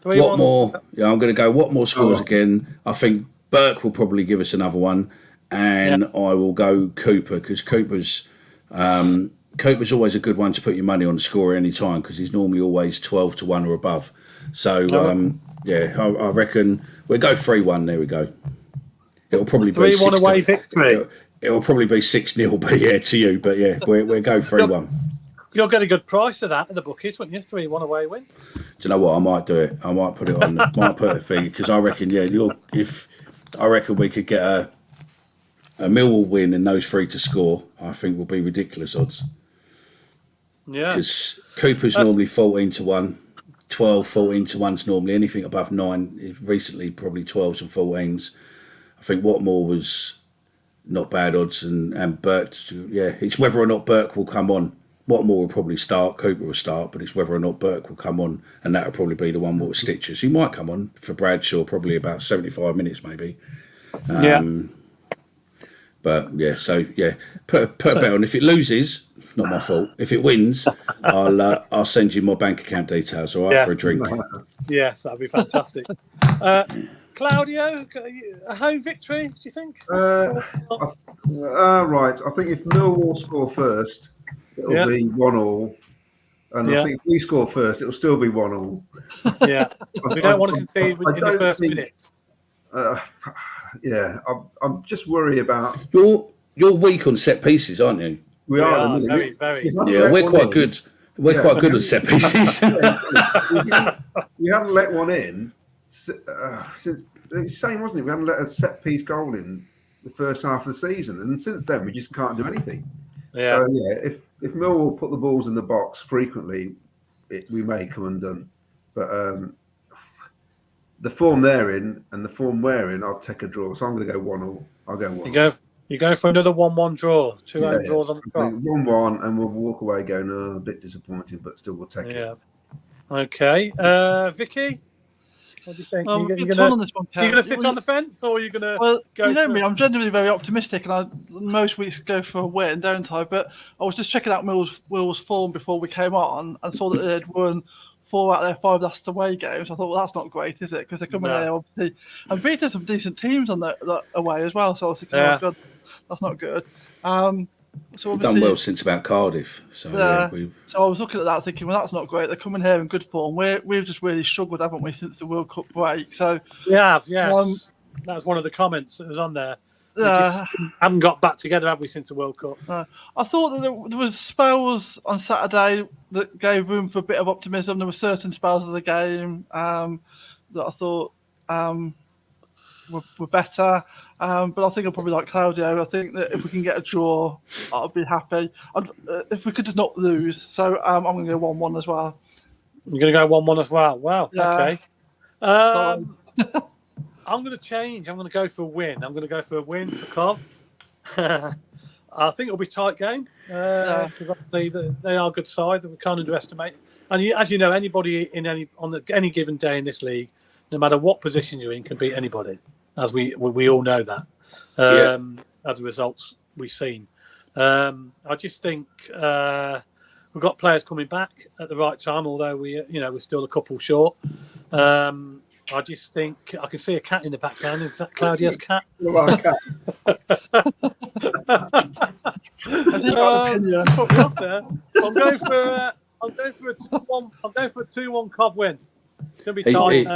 Speaker 3: 3-1.
Speaker 7: Watmore. Yeah, I'm going to go Watmore scores again. I think Burke will probably give us another one, and I will go Cooper, because Cooper's always a good one to put your money on to score any time, because he's normally always 12-1 or above. So I reckon we'll go 3-1. There we go. It'll probably be
Speaker 3: 3-1 away victory.
Speaker 7: It'll probably be 6-0, but to you. But we'll go 3-1.
Speaker 3: You'll get a good price of that at the bookies, wouldn't you? 3-1 away win.
Speaker 7: Do you know what? I might do it. I might put it on. Might put a thing, because I reckon. I reckon we could get a Millwall win and those three to score. I think will be ridiculous odds.
Speaker 3: Yeah.
Speaker 7: Because Cooper's normally 14-1, 14-1's normally. Anything above 9 is recently probably 12s and 14s. I think Watmore was not bad odds, and Burke. It's whether or not Burke will come on. Watmore will probably start, Cooper will start, but it's whether or not Burke will come on, and that will probably be the one with stitches. He might come on for Bradshaw, probably about 75 minutes maybe. But put a bet on. If it loses, not my fault. If it wins, I'll send you my bank account details, all right, for a drink.
Speaker 3: Yes, that'd be fantastic. Claudio, a home victory, do you think?
Speaker 5: Right. I think if Millwall score first, it'll be 1-1. And I think if we score first, it'll still be 1-1.
Speaker 3: Yeah. We don't want to concede in the first minute.
Speaker 5: I'm just worried about...
Speaker 7: You're weak on set pieces, aren't you?
Speaker 5: We are.
Speaker 3: Very.
Speaker 7: Yeah, we're quite good. We're quite good at set pieces.
Speaker 5: We haven't let one in. It's same, wasn't it? We haven't let a set piece goal in the first half of the season, and since then we just can't do anything.
Speaker 3: Yeah.
Speaker 5: So if Millwall put the balls in the box frequently, we may come undone. But the form they're in and the form we're in, I'll take a draw. So I'm going to go 1-1. I'll go 1-1.
Speaker 3: You go for another 1-1 draw. Two home draws on the trot.
Speaker 5: 1-1, and we'll walk away going, a bit disappointed, but still we'll take it.
Speaker 3: Yeah. Okay. Vicky, what do you think? Are you going to sit on the fence, or are you going to go?
Speaker 6: You know me, I'm generally very optimistic, and I most weeks go for a win, don't I? But I was just checking out Millwall's form before we came on, and saw that they had won 4 out of their 5 last away games. I thought, well, that's not great, is it? Because they're coming here, obviously, and beating some decent teams on the away as well. So I was thinking, oh, God, that's not good. So
Speaker 7: we've done well since about Cardiff. So
Speaker 6: so I was looking at that thinking, well, that's not great. They're coming here in good form. We've just really struggled, haven't we, since the World Cup break? So
Speaker 3: we have, yes. That was one of the comments that was on there. We just haven't got back together, have we, since the World Cup?
Speaker 6: I thought that there was spells on Saturday that gave room for a bit of optimism. There were certain spells of the game that I thought were better. But I think I'm probably like Claudio. I think that if we can get a draw, I'll be happy. If we could just not lose. So I'm going to go 1-1 as well.
Speaker 3: You're going to go 1-1 as well? Wow, okay. I'm going to change. I'm going to go for a win. I'm going to go for a win for Cov. I think it'll be a tight game because they are a good side that we can't underestimate. And as you know, anybody on any given day in this league, no matter what position you're in, can beat anybody. As we all know that. As the results we've seen, I just think we've got players coming back at the right time. Although we're still a couple short. I just think I can see a cat in the background. Is that Claudia's cat?
Speaker 5: Well, cat.
Speaker 3: Put me off there. I'm going for a 2-1. I'm going for a 2-1 Cov win. It's going to be tight.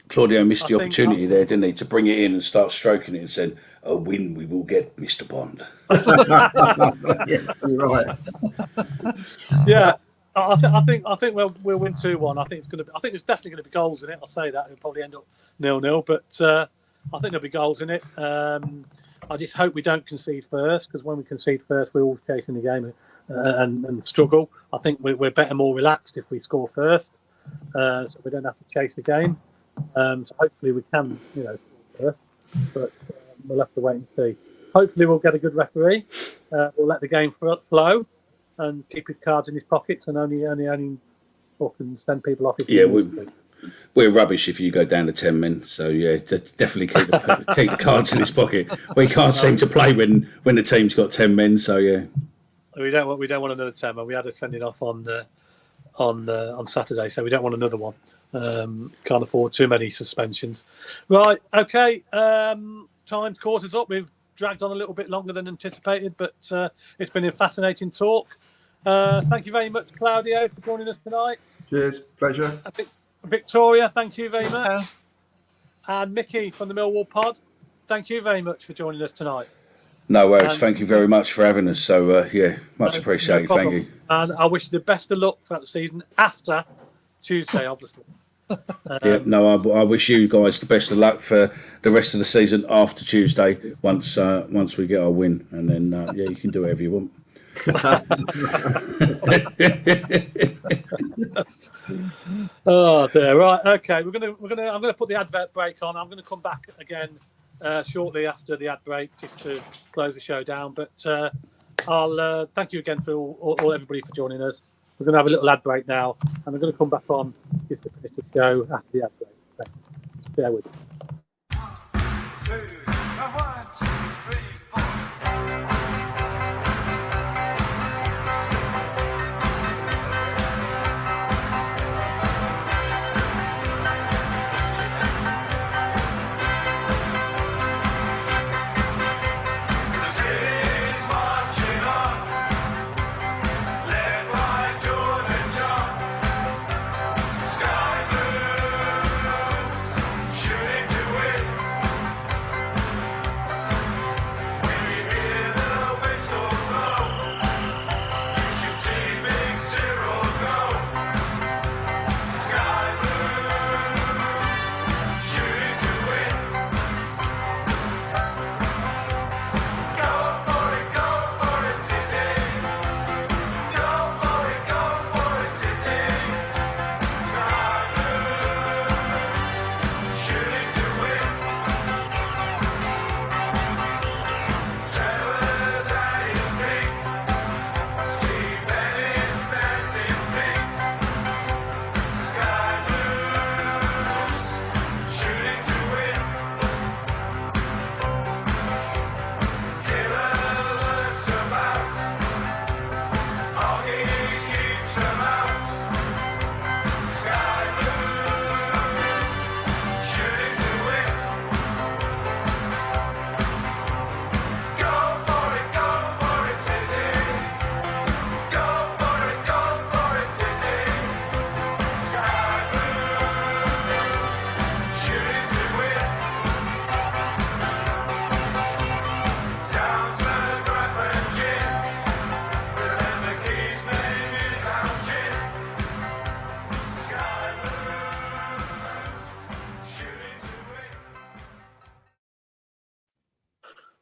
Speaker 7: Claudio missed the opportunity there, didn't he, to bring it in and start stroking it and said, "A win we will get, Mr. Bond."
Speaker 5: Yeah, you're right.
Speaker 3: Yeah. I think we'll win 2-1. I think there's definitely going to be goals in it. I'll say that it'll probably end up 0-0, but I think there'll be goals in it. I just hope we don't concede first, because when we concede first, we're always chasing the game and struggle. I think we're better, more relaxed if we score first, so we don't have to chase the game. So hopefully we can, score first, but we'll have to wait and see. Hopefully we'll get a good referee. We'll let the game flow. And keep his cards in his pockets and only fucking send people off.
Speaker 7: We're rubbish if you go down to 10 men. So definitely keep the cards in his pocket. We can't seem to play when the team's got 10 men. So
Speaker 3: we don't want another 10 men. We had a sending off on Saturday, so we don't want another one. Can't afford too many suspensions. Right, okay. Time's caught us up. We've dragged on a little bit longer than anticipated, but it's been a fascinating talk. Thank you very much, Claudio, for joining us tonight.
Speaker 5: Cheers, pleasure.
Speaker 3: Victoria, thank you very much. And Micky from the Millwall Pod, thank you very much for joining us tonight.
Speaker 7: No worries. Thank you very much for having us. So, much appreciated. Thank you.
Speaker 3: And I wish you the best of luck throughout the season after Tuesday, obviously.
Speaker 7: I wish you guys the best of luck for the rest of the season after Tuesday. Once we get our win, and then you can do whatever you want.
Speaker 3: Oh dear! Right, okay. I'm gonna put the advert break on. I'm gonna come back again shortly after the ad break just to close the show down. But I'll thank you again for all everybody for joining us. We're going to have a little ad break now, and I'm going to come back on just to finish the show after the ad break. Thanks. Bear with me.
Speaker 8: 2, 1, 2, 3, 4.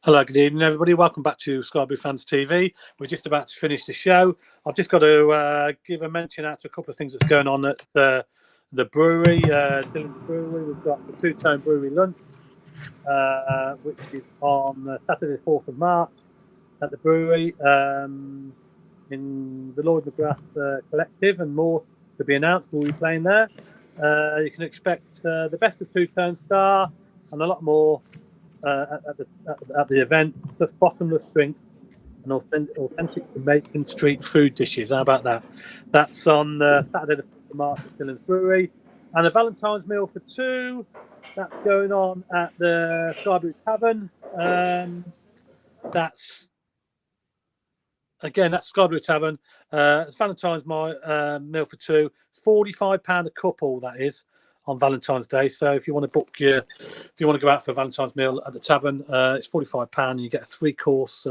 Speaker 3: Hello, good evening, everybody. Welcome back to Sky Blue Fans TV. We're just about to finish the show. I've just got to give a mention out to a couple of things that's going on at the brewery, Dillon's Brewery. We've got the Two-Tone Brewery lunch, which is on Saturday, the 4th of March at the brewery in the Lloyd McGrath Collective, and more to be announced. We'll be playing there. You can expect the best of Two-Tone Star and a lot more at the event, plus bottomless drinks and authentic Jamaican street food dishes. How about that? That's on Saturday the 5th of March at Dillon's Brewery. And a Valentine's meal for two. That's going on at the Sky Blue Tavern. That's Sky Blue Tavern. It's Valentine's meal for two. It's £45 a couple, that is, on Valentine's Day. So if you want to go out for a Valentine's meal at the tavern, it's £45 and you get a three-course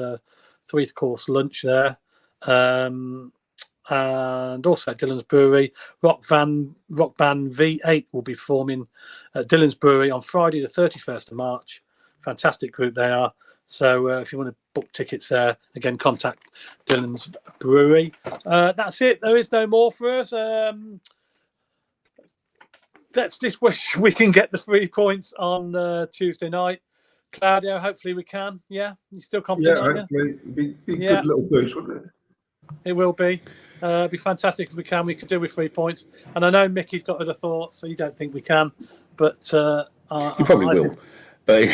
Speaker 3: lunch there. And also at Dillon's Brewery, rock band V8 will be performing at Dillon's Brewery on Friday the 31st of March. Fantastic group they are. So if you want to book tickets there, again, contact Dillon's Brewery. That's it. There is no more for us. Let's just wish we can get the 3 points on Tuesday night. Claudio, hopefully we can. Yeah, you still confident?
Speaker 5: Yeah, hopefully. It'd be a good little boost, wouldn't it?
Speaker 3: It will be. It'd be fantastic if we can. We could do with 3 points. And I know Micky's got other thoughts, so you don't think we can. But
Speaker 7: you probably will. But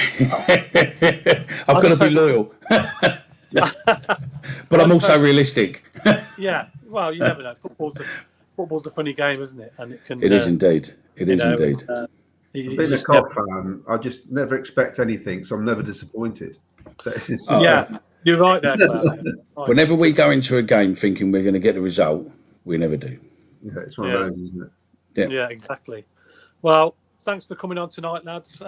Speaker 7: I've got to be loyal. But I'm also realistic.
Speaker 3: Yeah. Well, you never know. Football's a funny game, isn't it? And it can.
Speaker 7: It is indeed. It is indeed.
Speaker 5: Being a Cod fan, I just never expect anything, so I'm never disappointed. So
Speaker 3: you're right there, Claire.
Speaker 7: Whenever we go into a game thinking we're going to get the result, we never do.
Speaker 5: Yeah, it's one of those, isn't
Speaker 7: it?
Speaker 3: Yeah, exactly. Well, thanks for coming on tonight, lads.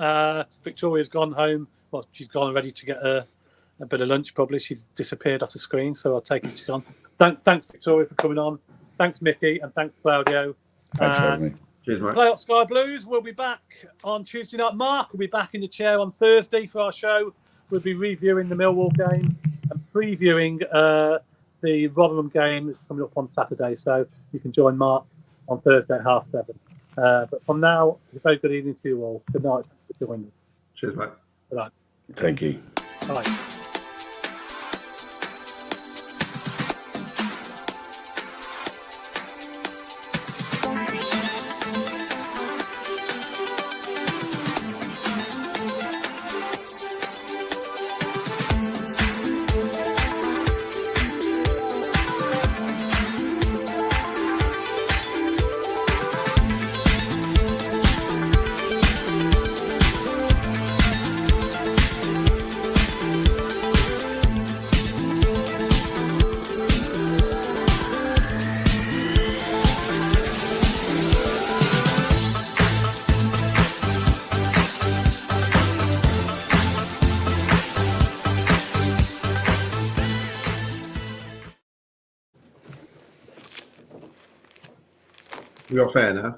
Speaker 3: Victoria's gone home. Well, she's gone already to get a bit of lunch, probably. She's disappeared off the screen, so I'll take it she's gone. Thanks, Victoria, for coming on. Thanks, Micky, and thanks, Claudio.
Speaker 7: Thanks for having me.
Speaker 5: Cheers, mate.
Speaker 3: Playoff Sky Blues will be back on Tuesday night. Mark will be back in the chair on Thursday for our show. We'll be reviewing the Millwall game and previewing the Rotherham game that's coming up on Saturday. So you can join Mark on Thursday at 7:30. But from now, a very good evening to you all. Good night. Thanks for joining us.
Speaker 5: Cheers, mate.
Speaker 3: Good night.
Speaker 7: Thank you.
Speaker 3: Bye.
Speaker 5: We are fair now.